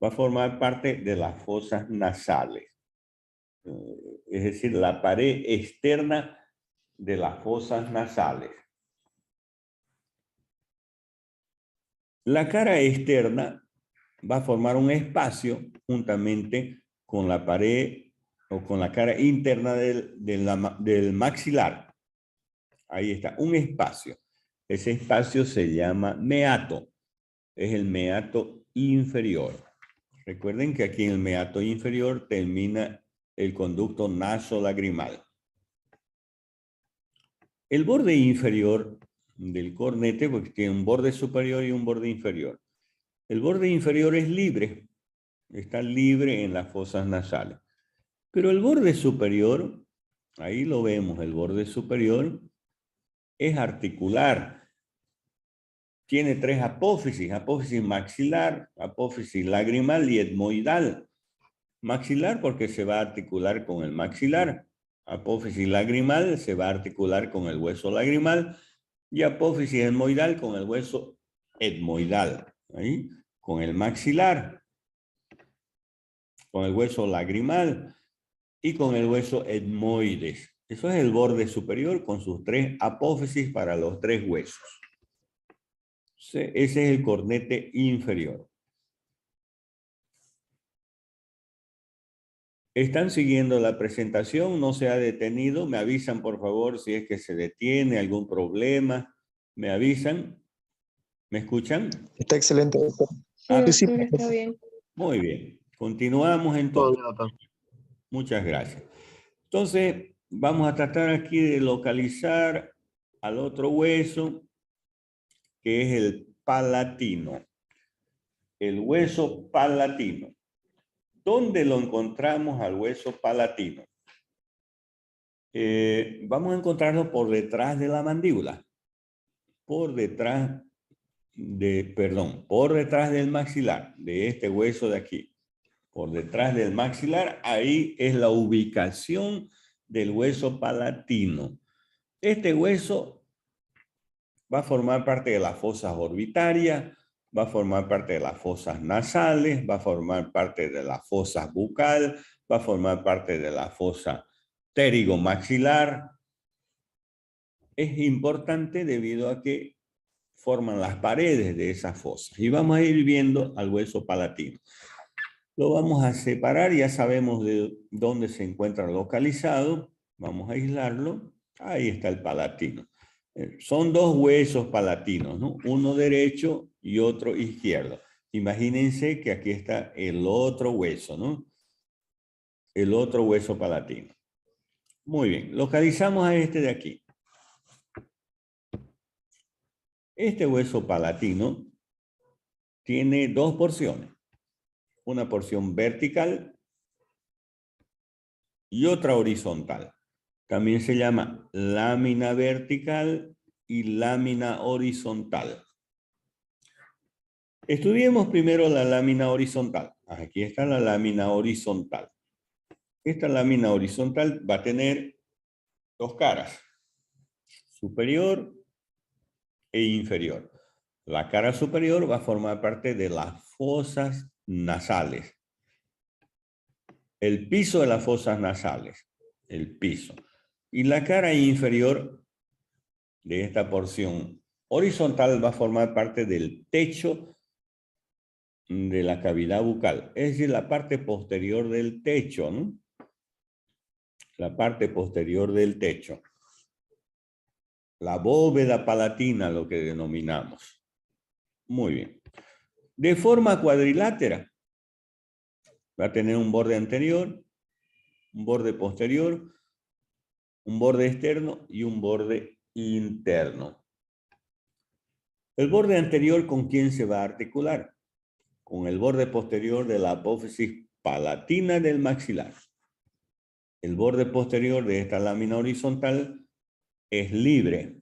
Va a formar parte de las fosas nasales. Es decir, la pared externa de las fosas nasales. La cara externa va a formar un espacio juntamente con la pared o con la cara interna del maxilar. Ahí está, un espacio. Ese espacio se llama meato. es el meato inferior. Recuerden que aquí en el meato inferior termina el conducto nasolagrimal. El borde inferior del cornete, porque tiene un borde superior y un borde inferior. El borde inferior es libre, está libre en las fosas nasales. Pero el borde superior, ahí lo vemos, el borde superior es articular. Tiene 3 apófisis: apófisis maxilar, apófisis lagrimal y etmoidal. Maxilar porque se va a articular con el maxilar. Apófisis lagrimal se va a articular con el hueso lagrimal. Y apófisis etmoidal con el hueso etmoidal. ¿Ahí? Con el maxilar, con el hueso lagrimal y con el hueso etmoides. Eso es el borde superior con sus 3 apófisis para los 3 huesos. Ese es el cornete inferior. ¿Están siguiendo la presentación? ¿No se ha detenido? Me avisan, por favor, si es que se detiene, algún problema. ¿Me avisan? ¿Me escuchan? Está excelente, doctor. Sí, Ah, doctor, está bien. muy bien. Continuamos Todo entonces. bien, doctor. Muchas gracias. Entonces, vamos a tratar aquí de localizar al otro hueso, que es el palatino. El hueso palatino. ¿Dónde lo encontramos al hueso palatino? Vamos a encontrarlo por detrás de la mandíbula. Por detrás del maxilar, de este hueso de aquí. Por detrás del maxilar, ahí es la ubicación del hueso palatino. Este hueso va a formar parte de las fosas orbitarias, va a formar parte de las fosas nasales, va a formar parte de la fosa bucal, va a formar parte de la fosa pterigomaxilar. Es importante debido a que forman las paredes de esas fosas. Y vamos a ir viendo al hueso palatino. Lo vamos a separar, ya sabemos de dónde se encuentra localizado. Vamos a aislarlo. Ahí está el palatino. Son 2 huesos palatinos, ¿no? Uno derecho y otro izquierdo. Imagínense que aquí está el otro hueso, ¿no? El otro hueso palatino. Muy bien, localizamos a este de aquí. Este hueso palatino tiene 2 porciones. Una porción vertical y otra horizontal. También se llama lámina vertical y lámina horizontal. Estudiemos primero la lámina horizontal. Aquí está la lámina horizontal. Esta lámina horizontal va a tener 2 caras, superior e inferior. La cara superior va a formar parte de las fosas nasales. El piso de las fosas nasales, el piso. Y la cara inferior de esta porción horizontal va a formar parte del techo de la cavidad bucal, es decir, la parte posterior del techo, ¿no? La parte posterior del techo. La bóveda palatina, lo que denominamos. Muy bien. De forma cuadrilátera, va a tener un borde anterior, un borde posterior, un borde externo y un borde interno. El borde anterior, ¿con quién se va a articular? Con el borde posterior de la apófisis palatina del maxilar. El borde posterior de esta lámina horizontal es libre.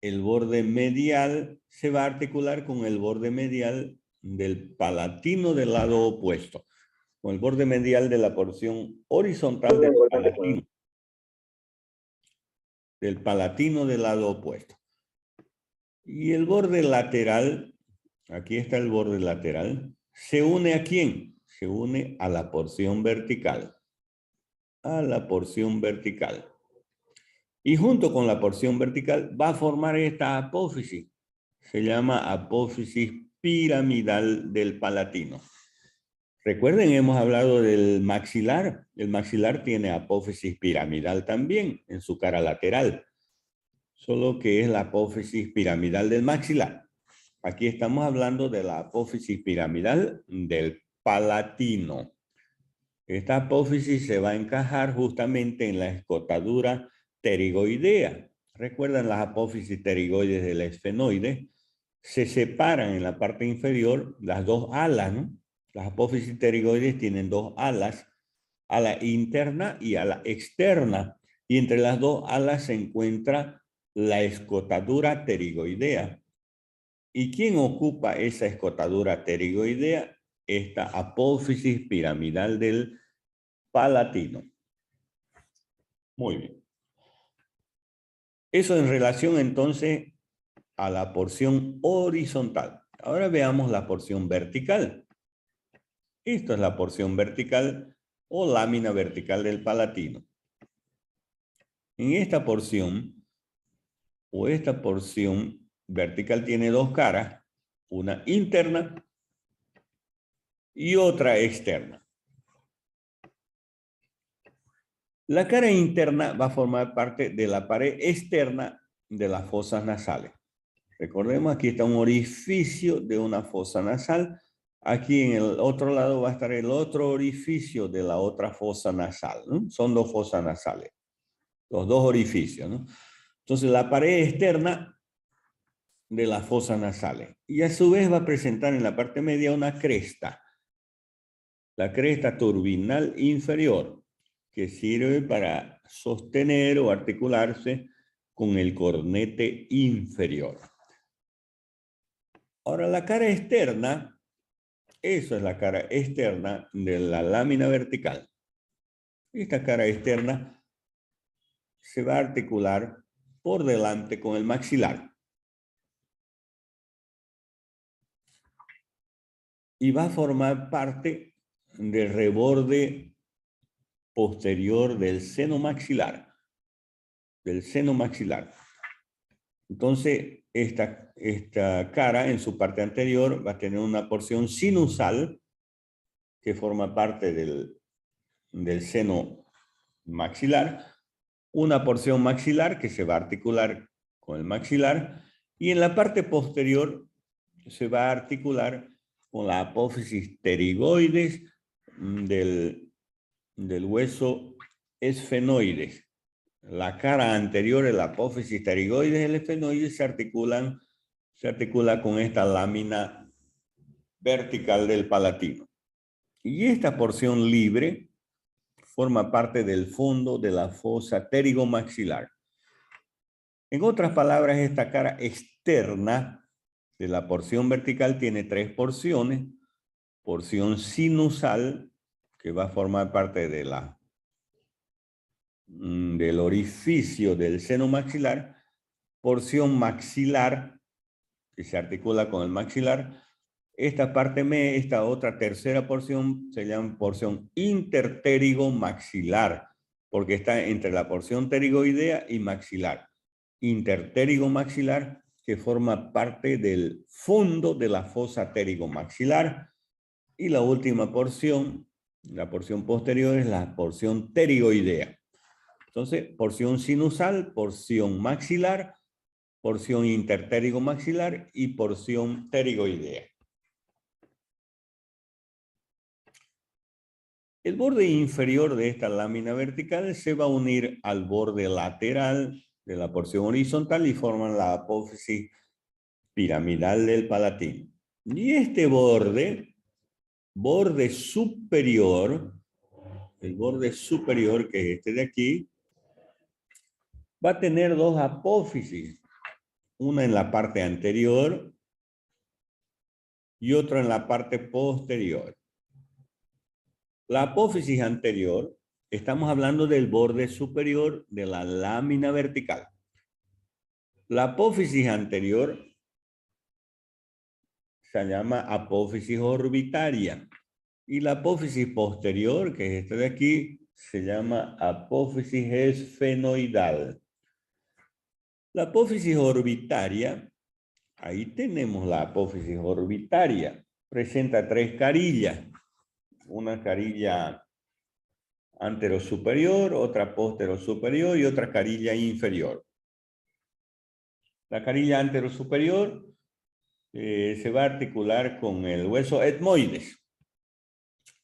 El borde medial se va a articular con el borde medial del palatino del lado opuesto, con el borde medial de la porción horizontal del palatino del lado opuesto. Y el borde lateral, aquí está el borde lateral, ¿se une a quién? Se une a la porción vertical. A la porción vertical. Y junto con la porción vertical va a formar esta apófisis. Se llama apófisis piramidal del palatino. Recuerden, hemos hablado del maxilar. El maxilar tiene apófisis piramidal también en su cara lateral. Solo que es la apófisis piramidal del maxilar. Aquí estamos hablando de la apófisis piramidal del palatino. Esta apófisis se va a encajar justamente en la escotadura pterigoidea. ¿Recuerdan las apófisis pterigoides del esfenoide? Se separan en la parte inferior las dos alas, ¿no? Las apófisis pterigoides tienen dos alas, ala interna y ala externa. Y entre las dos alas se encuentra la escotadura pterigoidea. ¿Y quién ocupa esa escotadura pterigoidea? Esta apófisis piramidal del palatino. Muy bien. Eso en relación entonces a la porción horizontal. Ahora veamos la porción vertical. Esto es la porción vertical o lámina vertical del palatino. En esta porción vertical tiene dos caras, una interna y otra externa. La cara interna va a formar parte de la pared externa de las fosas nasales. Recordemos, aquí está un orificio de una fosa nasal. Aquí en el otro lado va a estar el otro orificio de la otra fosa nasal, ¿no? Son dos fosas nasales, los dos orificios, ¿no? Entonces, la pared externa de las fosas nasales. Y a su vez va a presentar en la parte media una cresta. La cresta turbinal inferior, que sirve para sostener o articularse con el cornete inferior. Ahora, la cara externa, eso es la cara externa de la lámina vertical. Esta cara externa se va a articular por delante con el maxilar. Y va a formar parte del reborde posterior del seno maxilar. Entonces, esta cara en su parte anterior va a tener una porción sinusal que forma parte del seno maxilar, una porción maxilar que se va a articular con el maxilar y en la parte posterior se va a articular con la apófisis pterigoides del hueso esfenoides. La cara anterior de la apófisis pterigoides del esfenoides se articula con esta lámina vertical del palatino. Y esta porción libre forma parte del fondo de la fosa pterigomaxilar. En otras palabras, esta cara externa de la porción vertical tiene tres porciones. Porción sinusal, que va a formar parte del orificio del seno maxilar. Porción maxilar, que se articula con el maxilar. Esta otra tercera porción se llama porción interpterigomaxilar, porque está entre la porción pterigoidea y maxilar. Interpterigomaxilar, que forma parte del fondo de la fosa pterigomaxilar. Y la última porción, la porción posterior, es la porción pterigoidea. Entonces, porción sinusal, porción maxilar, porción interpterigomaxilar y porción pterigoidea. El borde inferior de esta lámina vertical se va a unir al borde lateral de la porción horizontal y forman la apófisis piramidal del palatino. Y este borde superior, el borde superior, que es este de aquí, va a tener dos apófisis, una en la parte anterior y otra en la parte posterior. La apófisis anterior, estamos hablando del borde superior de la lámina vertical. La apófisis anterior se llama apófisis orbitaria y la apófisis posterior, que es esta de aquí, se llama apófisis esfenoidal. La apófisis orbitaria, ahí tenemos la apófisis orbitaria, presenta tres carillas. Una carilla anterosuperior, otra posterosuperior y otra carilla inferior. La carilla anterosuperior se va a articular con el hueso etmoides.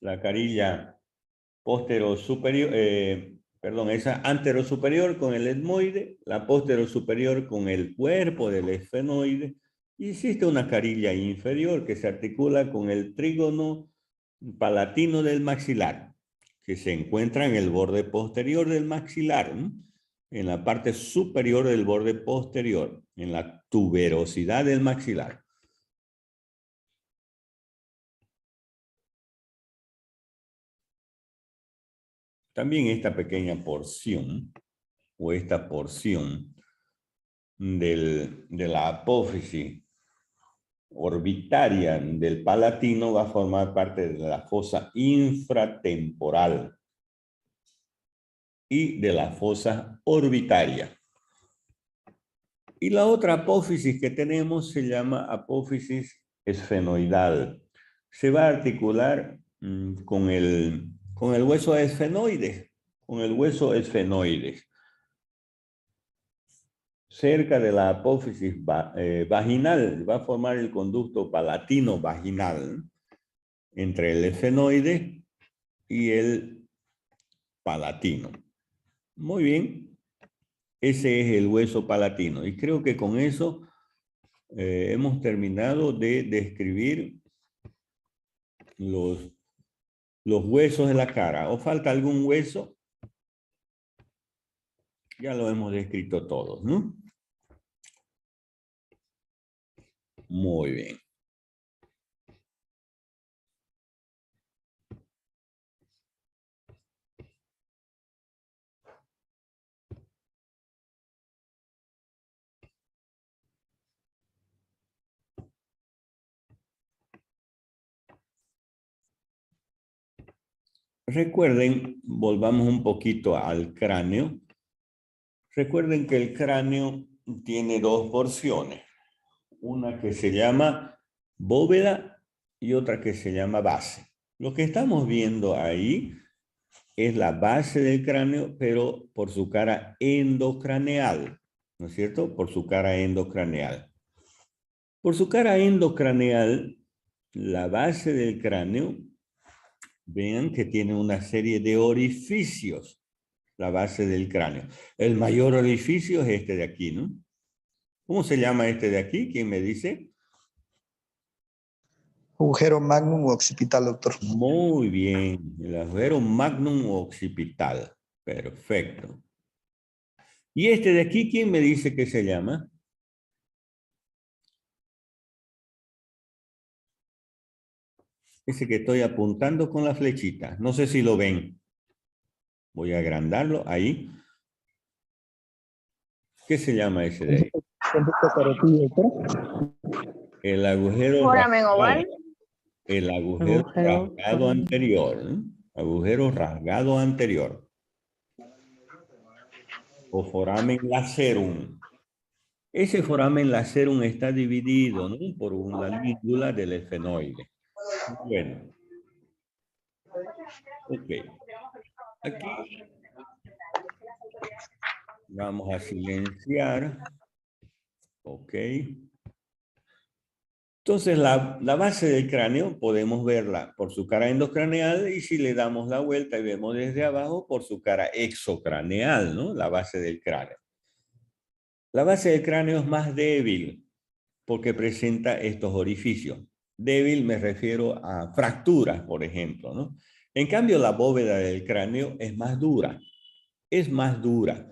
La carilla posterosuperior, esa anterosuperior con el etmoide, la posterosuperior con el cuerpo del esfenoide, y existe una carilla inferior que se articula con el trígono palatino del maxilar, que se encuentra en el borde posterior del maxilar, ¿no? En la parte superior del borde posterior, en la tuberosidad del maxilar. También esta pequeña porción, o esta porción de la apófisis orbitaria del palatino va a formar parte de la fosa infratemporal y de la fosa orbitaria. Y la otra apófisis que tenemos se llama apófisis esfenoidal. Se va a articular con el hueso esfenoide, cerca de la apófisis vaginal, va a formar el conducto palatino-vaginal entre el esfenoide y el palatino. Muy bien, ese es el hueso palatino. Y creo que con eso hemos terminado de describir los huesos de la cara. ¿O falta algún hueso? Ya lo hemos descrito todos, ¿no? Muy bien. Recuerden, volvamos un poquito al cráneo. Recuerden que el cráneo tiene dos porciones. Una que se llama bóveda y otra que se llama base. Lo que estamos viendo ahí es la base del cráneo, pero por su cara endocraneal, ¿no es cierto? Por su cara endocraneal. Por su cara endocraneal, la base del cráneo, vean que tiene una serie de orificios, la base del cráneo. El mayor orificio es este de aquí, ¿no? ¿Cómo se llama este de aquí? ¿Quién me dice? Agujero magnum o occipital, doctor. Muy bien, el agujero magnum o occipital. Perfecto. ¿Y este de aquí quién me dice que se llama? Ese que estoy apuntando con la flechita. No sé si lo ven. Voy a agrandarlo ahí. ¿Qué se llama ese de ahí? El agujero Foramen oval. El agujero rasgado anterior. ¿No? Agujero rasgado anterior. O foramen lacerum. Ese foramen lacerum está dividido, ¿no? Por una lígula del esfenoide. Bueno. Ok. Aquí vamos a silenciar. Ok. Entonces, la base del cráneo podemos verla por su cara endocraneal y si le damos la vuelta y vemos desde abajo por su cara exocraneal, ¿no? La base del cráneo. La base del cráneo es más débil porque presenta estos orificios. Débil me refiero a fracturas, por ejemplo, ¿no? En cambio, la bóveda del cráneo es más dura. Es más dura.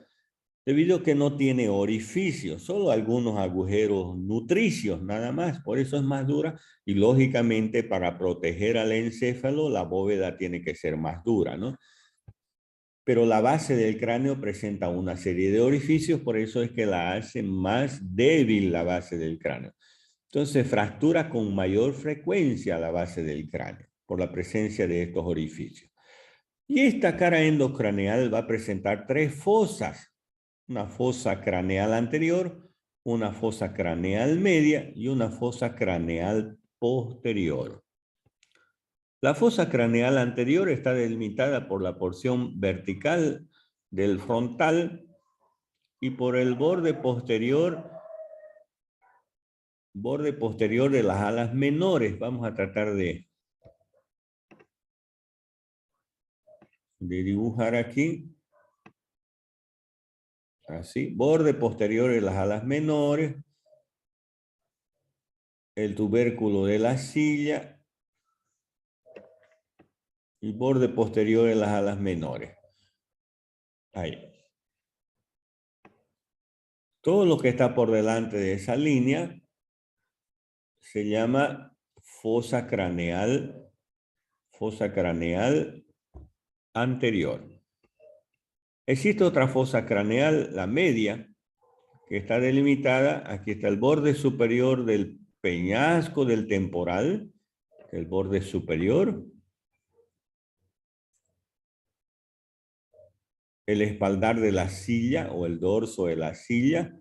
Debido a que no tiene orificios, solo algunos agujeros nutricios nada más, por eso es más dura y lógicamente para proteger al encéfalo la bóveda tiene que ser más dura, ¿no? Pero la base del cráneo presenta una serie de orificios, por eso es que la hace más débil la base del cráneo. Entonces fractura con mayor frecuencia la base del cráneo por la presencia de estos orificios. Y esta cara endocraneal va a presentar tres fosas. Una fosa craneal anterior, una fosa craneal media y una fosa craneal posterior. La fosa craneal anterior está delimitada por la porción vertical del frontal y por el borde posterior borde posterior de las alas menores. Vamos a tratar de dibujar aquí. Así, borde posterior de las alas menores. El tubérculo de la silla. Y borde posterior de las alas menores. Ahí. Todo lo que está por delante de esa línea se llama fosa craneal anterior. Existe otra fosa craneal, la media, que está delimitada. Aquí está el borde superior del peñasco del temporal, el borde superior. El espaldar de la silla o el dorso de la silla.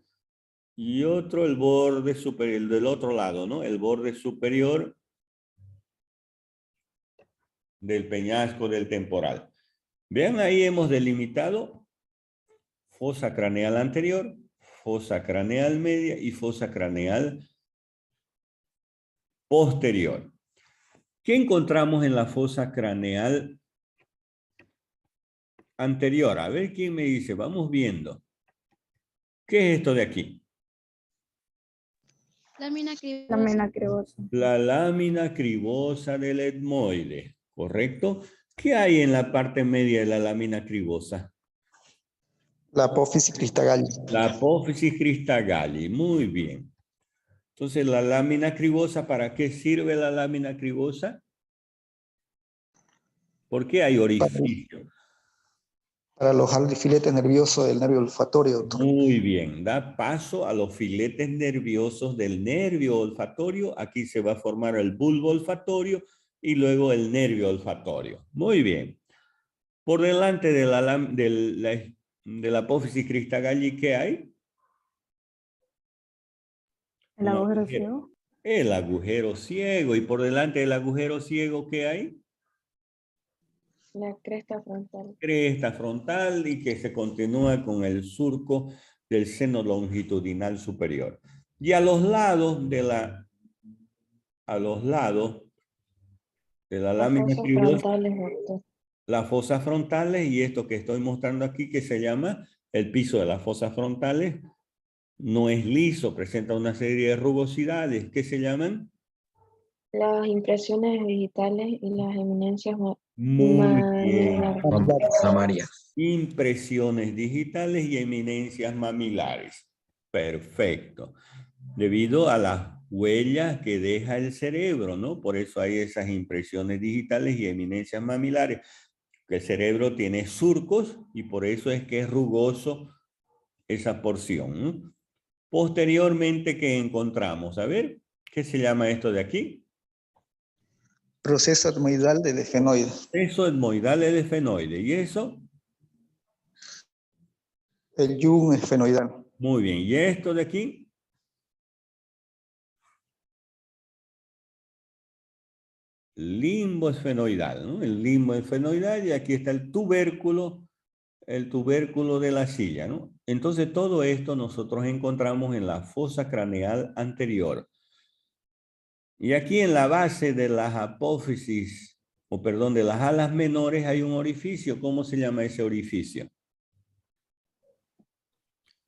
Y otro, el borde superior, del otro lado, ¿no? El borde superior del peñasco del temporal. Vean, ahí hemos delimitado fosa craneal anterior, fosa craneal media y fosa craneal posterior. ¿Qué encontramos en la fosa craneal anterior? A ver quién me dice, vamos viendo. ¿Qué es esto de aquí? Lámina cribosa. Lámina cribosa. La lámina cribosa del etmoide, ¿correcto? ¿Qué hay en la parte media de la lámina cribosa? La apófisis cristagalli. La apófisis cristagalli, muy bien. Entonces, la lámina cribosa, ¿para qué sirve la lámina cribosa? ¿Por qué hay orificio? Para alojar el filete nervioso del nervio olfatorio, doctor. Muy bien, da paso a los filetes nerviosos del nervio olfatorio. Aquí se va a formar el bulbo olfatorio y luego el nervio olfatorio. Muy bien. Por delante de la apófisis cristagalli, ¿qué hay? El agujero ciego. El agujero ciego. Y por delante del agujero ciego, ¿qué hay? La cresta frontal. Cresta frontal y que se continúa con el surco del seno longitudinal superior. Y a los lados de la lámina cribosa, las fosas frontales, y esto que estoy mostrando aquí que se llama el piso de las fosas frontales, no es liso, presenta una serie de rugosidades. ¿Qué se llaman? Las impresiones digitales y las eminencias Muy bien. Mamarias. Impresiones digitales y eminencias mamilares. Perfecto. Debido a las huellas que deja el cerebro, ¿no? Por eso hay esas impresiones digitales y eminencias mamilares. Que el cerebro tiene surcos y por eso es que es rugoso esa porción, ¿no? Posteriormente, ¿qué encontramos? A ver, ¿qué se llama esto de aquí? Proceso etmoidal del efenoide. Eso etmoidal del efenoide. ¿Y eso? El yun esfenoidal. Muy bien. ¿Y esto de aquí? Limbo esfenoidal, ¿no? El limbo esfenoidal, y aquí está el tubérculo de la silla, ¿no? Entonces, todo esto nosotros encontramos en la fosa craneal anterior. Y aquí en la base de las apófisis, o perdón, de las alas menores hay un orificio. ¿Cómo se llama ese orificio?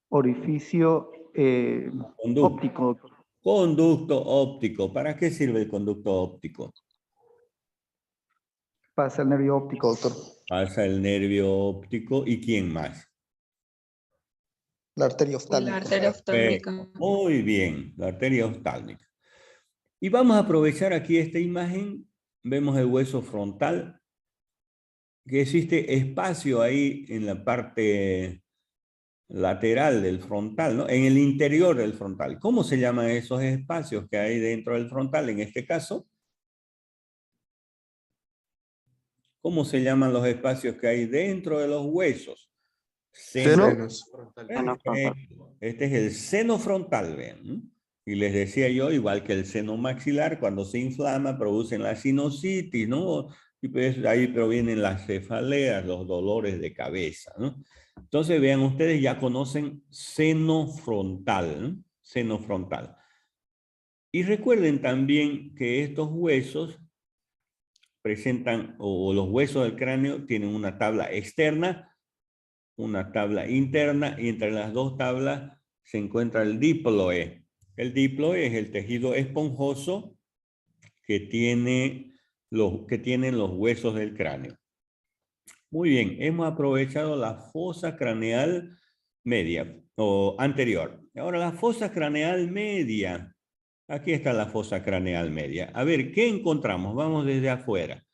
Orificio Conducto. óptico. Conducto óptico. ¿Para qué sirve el conducto óptico? Pasa el nervio óptico, doctor. Pasa el nervio óptico. ¿Y quién más? La arteria oftálmica. La arteria oftálmica. Perfecto. Muy bien, la arteria oftálmica. Y vamos a aprovechar aquí esta imagen. Vemos el hueso frontal, que existe espacio ahí en la parte lateral del frontal, ¿no? En el interior del frontal. ¿Cómo se llaman esos espacios que hay dentro del frontal en este caso? ¿Cómo se llaman los espacios que hay dentro de los huesos? Senos. Perfecto. Este es el seno frontal, ¿ven? ¿No? Y les decía yo, igual que el seno maxilar, cuando se inflama, producen la sinusitis, ¿no? Y pues ahí provienen las cefaleas, los dolores de cabeza, ¿no? Entonces, vean, ustedes ya conocen seno frontal, ¿no? Seno frontal. Y recuerden también que estos huesos presentan, o los huesos del cráneo tienen una tabla externa, una tabla interna, y entre las dos tablas se encuentra el díploe. El díploe es el tejido esponjoso que tienen los huesos del cráneo. Muy bien, hemos aprovechado la fosa craneal media o anterior. Ahora la fosa craneal media. Aquí está la fosa craneal media. A ver, ¿qué encontramos? Vamos desde afuera.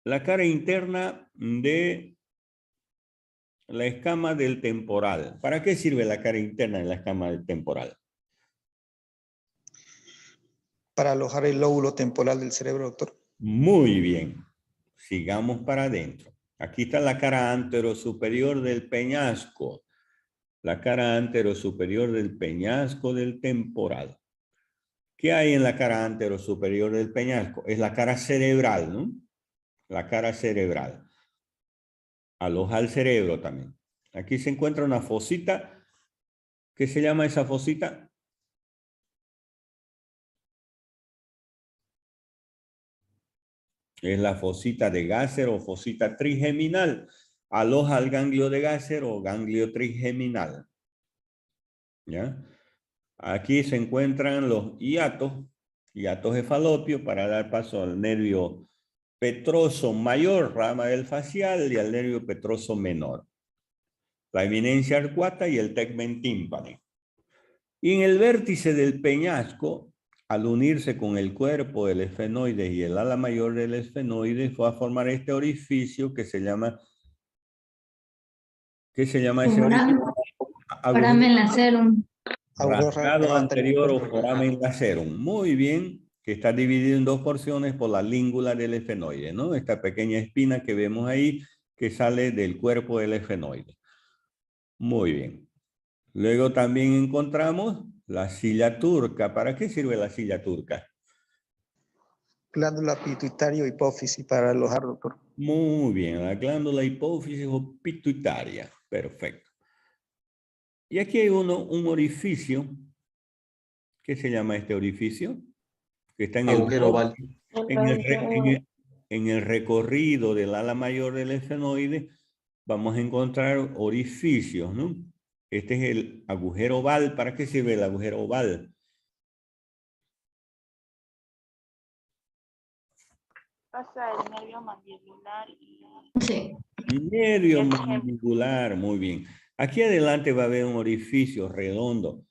La cara interna de la escama del temporal. ¿Para qué sirve la cara interna de la escama del temporal? Para alojar el lóbulo temporal del cerebro, doctor. Muy bien. Sigamos para adentro. Aquí está la cara anterosuperior del peñasco. La cara anterosuperior del peñasco del temporal. ¿Qué hay en la cara anterosuperior del peñasco? Es la cara cerebral, ¿no? La cara cerebral. Aloja el cerebro también. Aquí se encuentra una fosita. ¿Qué se llama esa fosita? Es la fosita de Gasser o fosita trigeminal. Aloja el ganglio de Gasser o ganglio trigeminal. ¿Ya? Aquí se encuentran los hiatos de Falopio para dar paso al nervio petroso mayor, rama del facial, y al nervio petroso menor. La eminencia arcuata y el tegmen tímpani. Y en el vértice del peñasco, al unirse con el cuerpo del esfenoides y el ala mayor del esfenoides, fue a formar este orificio que se llama... ¿Qué se llama ese orificio? Foramen lacerum. Rasgado anterior o foramen lacerum. Muy bien, que está dividido en dos porciones por la língula del esfenoide, ¿no? Esta pequeña espina que vemos ahí que sale del cuerpo del esfenoide. Muy bien. Luego también encontramos la silla turca. ¿Para qué sirve la silla turca? Glándula pituitaria o hipófisis para alojar, doctor. Muy bien, la glándula hipófisis o pituitaria. Perfecto. Y aquí hay un orificio. ¿Qué se llama este orificio? Que está en Agujero oval. en el recorrido del ala mayor del esfenoide, vamos a encontrar orificios, ¿no? Este es el agujero oval. ¿Para qué sirve el agujero oval? Pasa el nervio mandibular y... Sí. Nervio mandibular, muy bien. Aquí adelante va a haber un orificio redondo.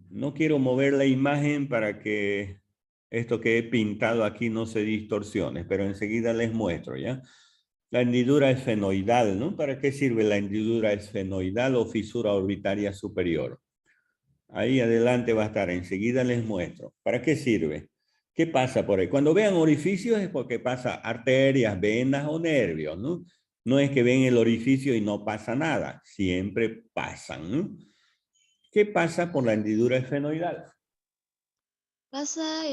No quiero mover la imagen para que esto que he pintado aquí no se distorsione, pero enseguida les muestro, ¿ya? La hendidura esfenoidal, ¿no? ¿Para qué sirve la hendidura esfenoidal o fisura orbitaria superior? Ahí adelante va a estar, enseguida les muestro. ¿Para qué sirve? ¿Qué pasa por ahí? Cuando vean orificios es porque pasa arterias, venas o nervios, ¿no? No es que ven el orificio y no pasa nada, siempre pasan, ¿no? ¿Qué pasa por la hendidura esfenoidal? Pasa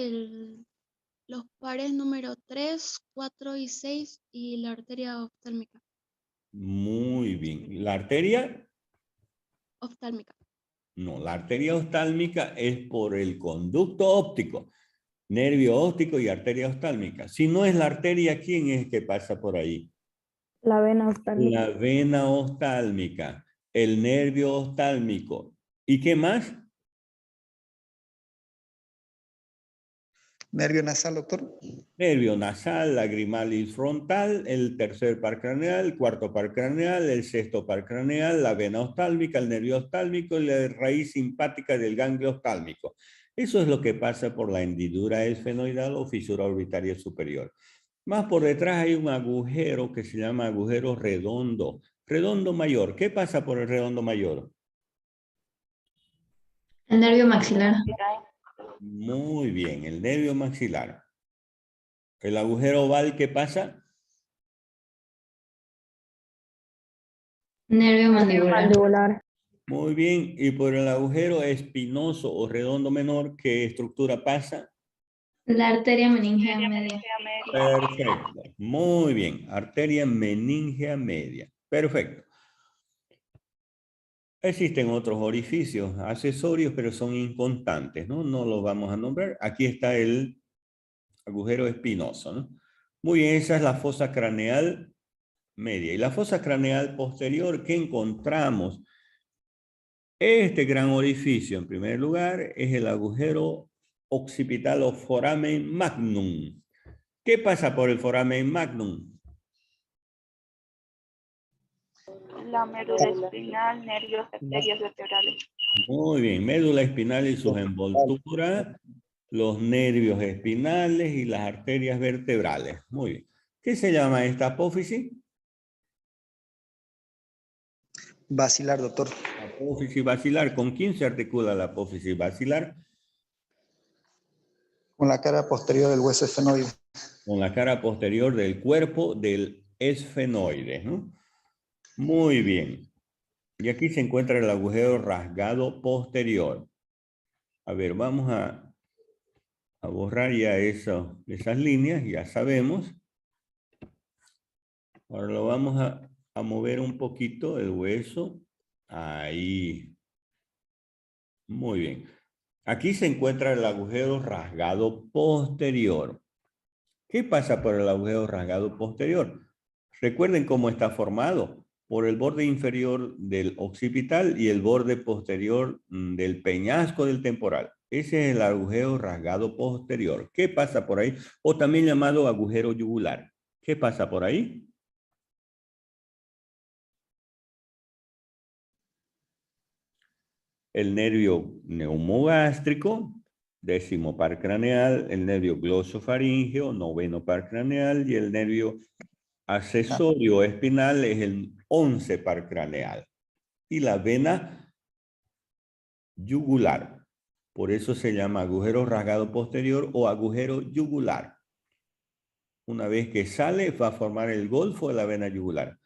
los pares número 3, 4 y 6 y la arteria oftálmica. Muy bien. ¿La arteria? Oftálmica. No, la arteria oftálmica es por el conducto óptico, nervio óptico y arteria oftálmica. Si no es la arteria, ¿quién es que pasa por ahí? La vena oftálmica. La vena oftálmica, el nervio oftálmico. ¿Y qué más? Nervio nasal, doctor. Nervio nasal, lagrimal y frontal, el tercer par craneal, el cuarto par craneal, el sexto par craneal, la vena oftálmica, el nervio oftálmico y la raíz simpática del ganglio oftálmico. Eso es lo que pasa por la hendidura esfenoidal o fisura orbitaria superior. Más por detrás hay un agujero que se llama agujero redondo. Redondo mayor. ¿Qué pasa por el redondo mayor? El nervio maxilar. Muy bien, el nervio maxilar. El agujero oval, ¿qué pasa? Nervio mandibular. Mandibular. Muy bien, y por el agujero espinoso o redondo menor, ¿qué estructura pasa? La arteria meningea media. Perfecto, muy bien, arteria meningea media, perfecto. Existen otros orificios accesorios, pero son inconstantes, ¿no? No los vamos a nombrar. Aquí está el agujero espinoso, ¿no? Muy bien, esa es la fosa craneal media. Y la fosa craneal posterior, ¿qué encontramos? Este gran orificio, en primer lugar, es el agujero occipital o foramen magnum. ¿Qué pasa por el foramen magnum? La médula espinal, nervios, arterias vertebrales. Muy bien, médula espinal y sus envolturas, los nervios espinales y las arterias vertebrales. Muy bien. ¿Qué se llama esta apófisis? Basilar, doctor. Apófisis basilar. ¿Con quién se articula la apófisis basilar? Con la cara posterior del hueso esfenoide. Con la cara posterior del cuerpo del esfenoide, ¿no? Muy bien. Y aquí se encuentra el agujero rasgado posterior. A ver, vamos a borrar ya esas líneas, ya sabemos. Ahora lo vamos a mover un poquito el hueso. Ahí. Muy bien. Aquí se encuentra el agujero rasgado posterior. ¿Qué pasa por el agujero rasgado posterior? Recuerden cómo está formado. Por el borde inferior del occipital y el borde posterior del peñasco del temporal. Ese es el agujero rasgado posterior. ¿Qué pasa por ahí? O también llamado agujero yugular. ¿Qué pasa por ahí? El nervio neumogástrico, décimo par craneal, el nervio glosofaríngeo, noveno par craneal, y el nervio accesorio espinal es el 11 par craneal. Y la vena yugular. Por eso se llama agujero rasgado posterior o agujero yugular. Una vez que sale, va a formar el golfo de la vena yugular.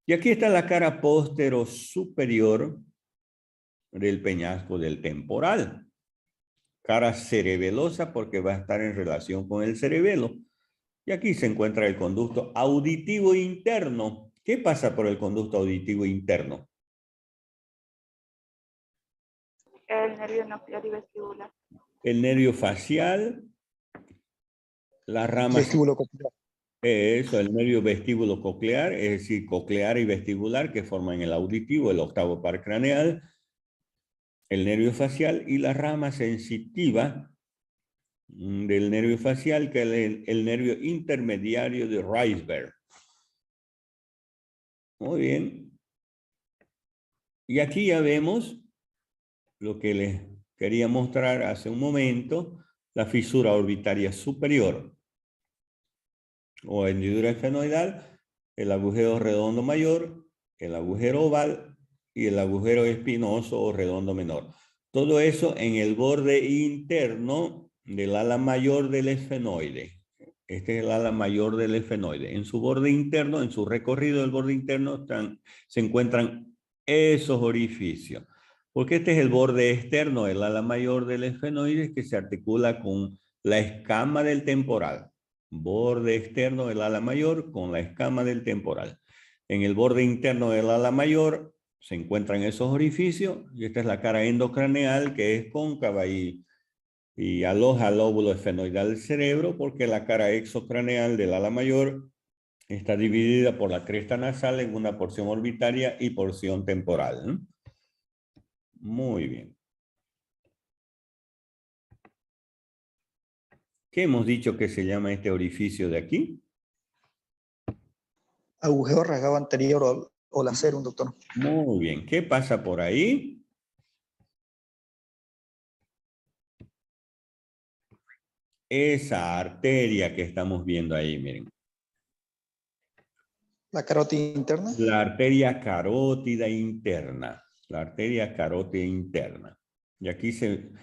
Y aquí está la cara postero superior del peñasco del temporal. Cara cerebelosa porque va a estar en relación con el cerebelo. Y aquí se encuentra el conducto auditivo interno. ¿Qué pasa por el conducto auditivo interno? El nervio nuclear y vestibular. El nervio facial, las ramas... Vestíbulo coclear. Eso, el nervio vestíbulo coclear, es decir, coclear y vestibular que forman el auditivo, el octavo par craneal, el nervio facial y la rama sensitiva del nervio facial, que es el nervio intermediario de Reisberg. Muy bien. Y aquí ya vemos lo que les quería mostrar hace un momento, la fisura orbitaria superior o hendidura esfenoidal, el agujero redondo mayor, el agujero oval y el agujero espinoso o redondo menor. Todo eso en el borde interno del ala mayor del esfenoide. Este es el ala mayor del esfenoide. En su borde interno, en su recorrido del borde interno, se encuentran esos orificios. Porque este es el borde externo del ala mayor del esfenoide que se articula con la escama del temporal. Borde externo del ala mayor con la escama del temporal. En el borde interno del ala mayor se encuentran esos orificios y esta es la cara endocraneal que es cóncava y aloja al lóbulo esfenoidal del cerebro porque la cara exocraneal del ala mayor está dividida por la cresta nasal en una porción orbitaria y porción temporal, ¿no? Muy bien. ¿Qué hemos dicho que se llama este orificio de aquí? Agujero rasgado anterior o lacerum, doctor. Muy bien. ¿Qué pasa por ahí? Esa arteria que estamos viendo ahí, miren. La carótida interna. La arteria carótida interna. La arteria carótida interna. Y aquí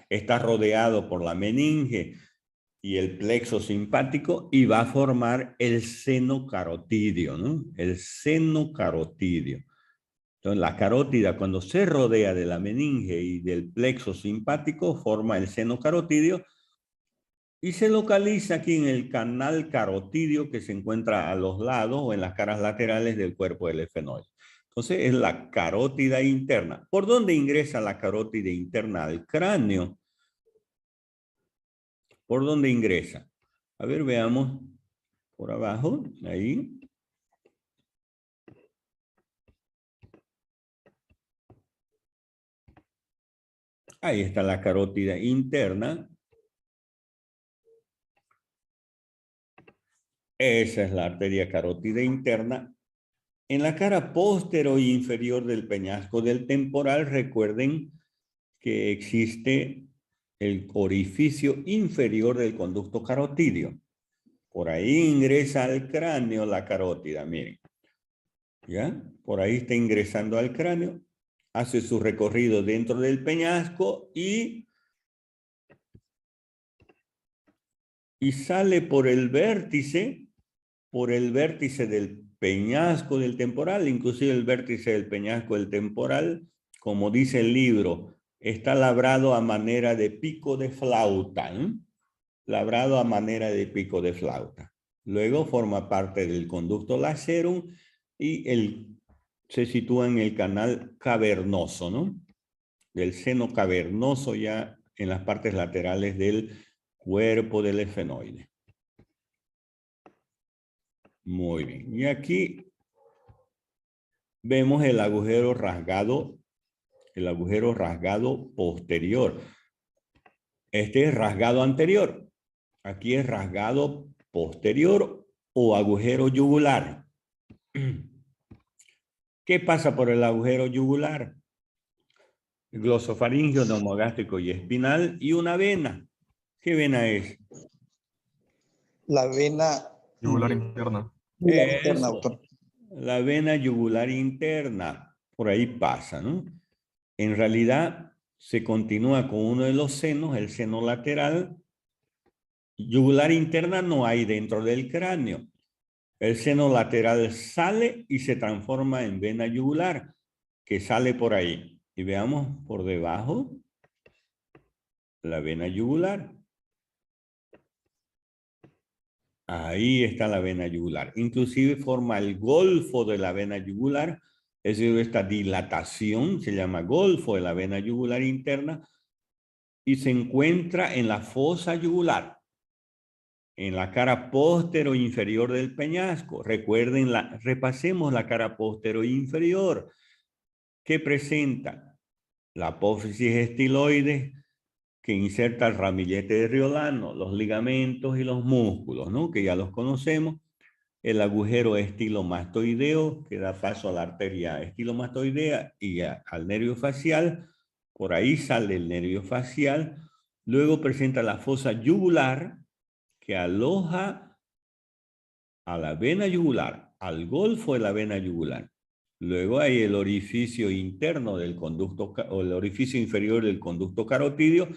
está rodeado por la meninge y el plexo simpático y va a formar el seno carotidio, ¿no? El seno carotidio. Entonces la carótida cuando se rodea de la meninge y del plexo simpático forma el seno carotidio y se localiza aquí en el canal carotidio que se encuentra a los lados o en las caras laterales del cuerpo del esfenoide. Entonces es la carótida interna. ¿Por dónde ingresa la carótida interna al cráneo? ¿Por dónde ingresa? A ver, veamos por abajo, ahí. Ahí está la carótida interna. Esa es la arteria carótida interna. En la cara posterior e inferior del peñasco del temporal, recuerden que existe el orificio inferior del conducto carotídeo. Por ahí ingresa al cráneo la carótida, miren. ¿Ya? Por ahí está ingresando al cráneo, hace su recorrido dentro del peñasco y sale por el vértice del peñasco del temporal, inclusive el vértice del peñasco del temporal, como dice el libro, está labrado a manera de pico de flauta, ¿eh? Labrado a manera de pico de flauta. Luego forma parte del conducto lacerum y se sitúa en el canal cavernoso, ¿no? Del seno cavernoso ya en las partes laterales del cuerpo del efenoide. Muy bien. Y aquí vemos el agujero rasgado posterior. Este es rasgado anterior. Aquí es rasgado posterior o agujero yugular. ¿Qué pasa por el agujero yugular? Glosofaringio, neumogástrico y espinal y una vena. ¿Qué vena es? La vena Yugular interna. interna, doctor. La vena yugular interna. Por ahí pasa, ¿no? En realidad se continúa con uno de los senos, el seno lateral. Yugular interna no hay dentro del cráneo. El seno lateral sale y se transforma en vena yugular, que sale por ahí. Y veamos por debajo la vena yugular. Ahí está la vena yugular. Inclusive forma el golfo de la vena yugular. Es decir, esta dilatación se llama golfo de la vena yugular interna y se encuentra en la fosa yugular, en la cara póstero inferior del peñasco. Recuerden, repasemos la cara póstero inferior. ¿Qué presenta? La apófisis estiloide, que inserta el ramillete de Riolano, los ligamentos y los músculos, ¿no? Que ya los conocemos. El agujero estilomastoideo, que da paso a la arteria estilomastoidea y al nervio facial. Por ahí sale el nervio facial. Luego presenta la fosa yugular, que aloja a la vena yugular, al golfo de la vena yugular. Luego hay el orificio interno del conducto, o el orificio inferior del conducto carotídeo.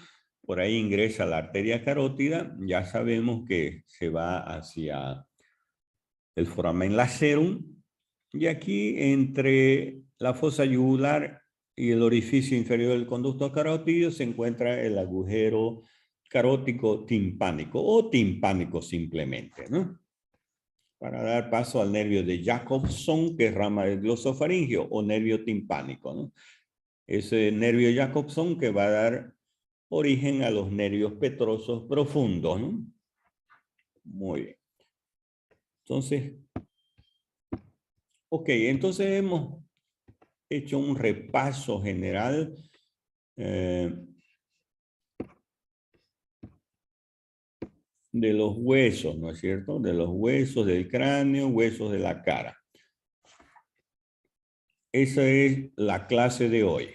Por ahí ingresa la arteria carótida. Ya sabemos que se va hacia el foramen lacerum. Y aquí entre la fosa yugular y el orificio inferior del conducto carotídeo se encuentra el agujero carótico timpánico o timpánico simplemente, ¿no? Para dar paso al nervio de Jacobson, que es rama del glosofaringio, o nervio timpánico, ¿no? Ese nervio Jacobson que va a dar origen a los nervios petrosos profundos, ¿no? Muy bien. Entonces, ok, entonces hemos hecho un repaso general de los huesos, ¿no es cierto? De los huesos del cráneo, huesos de la cara. Esa es la clase de hoy.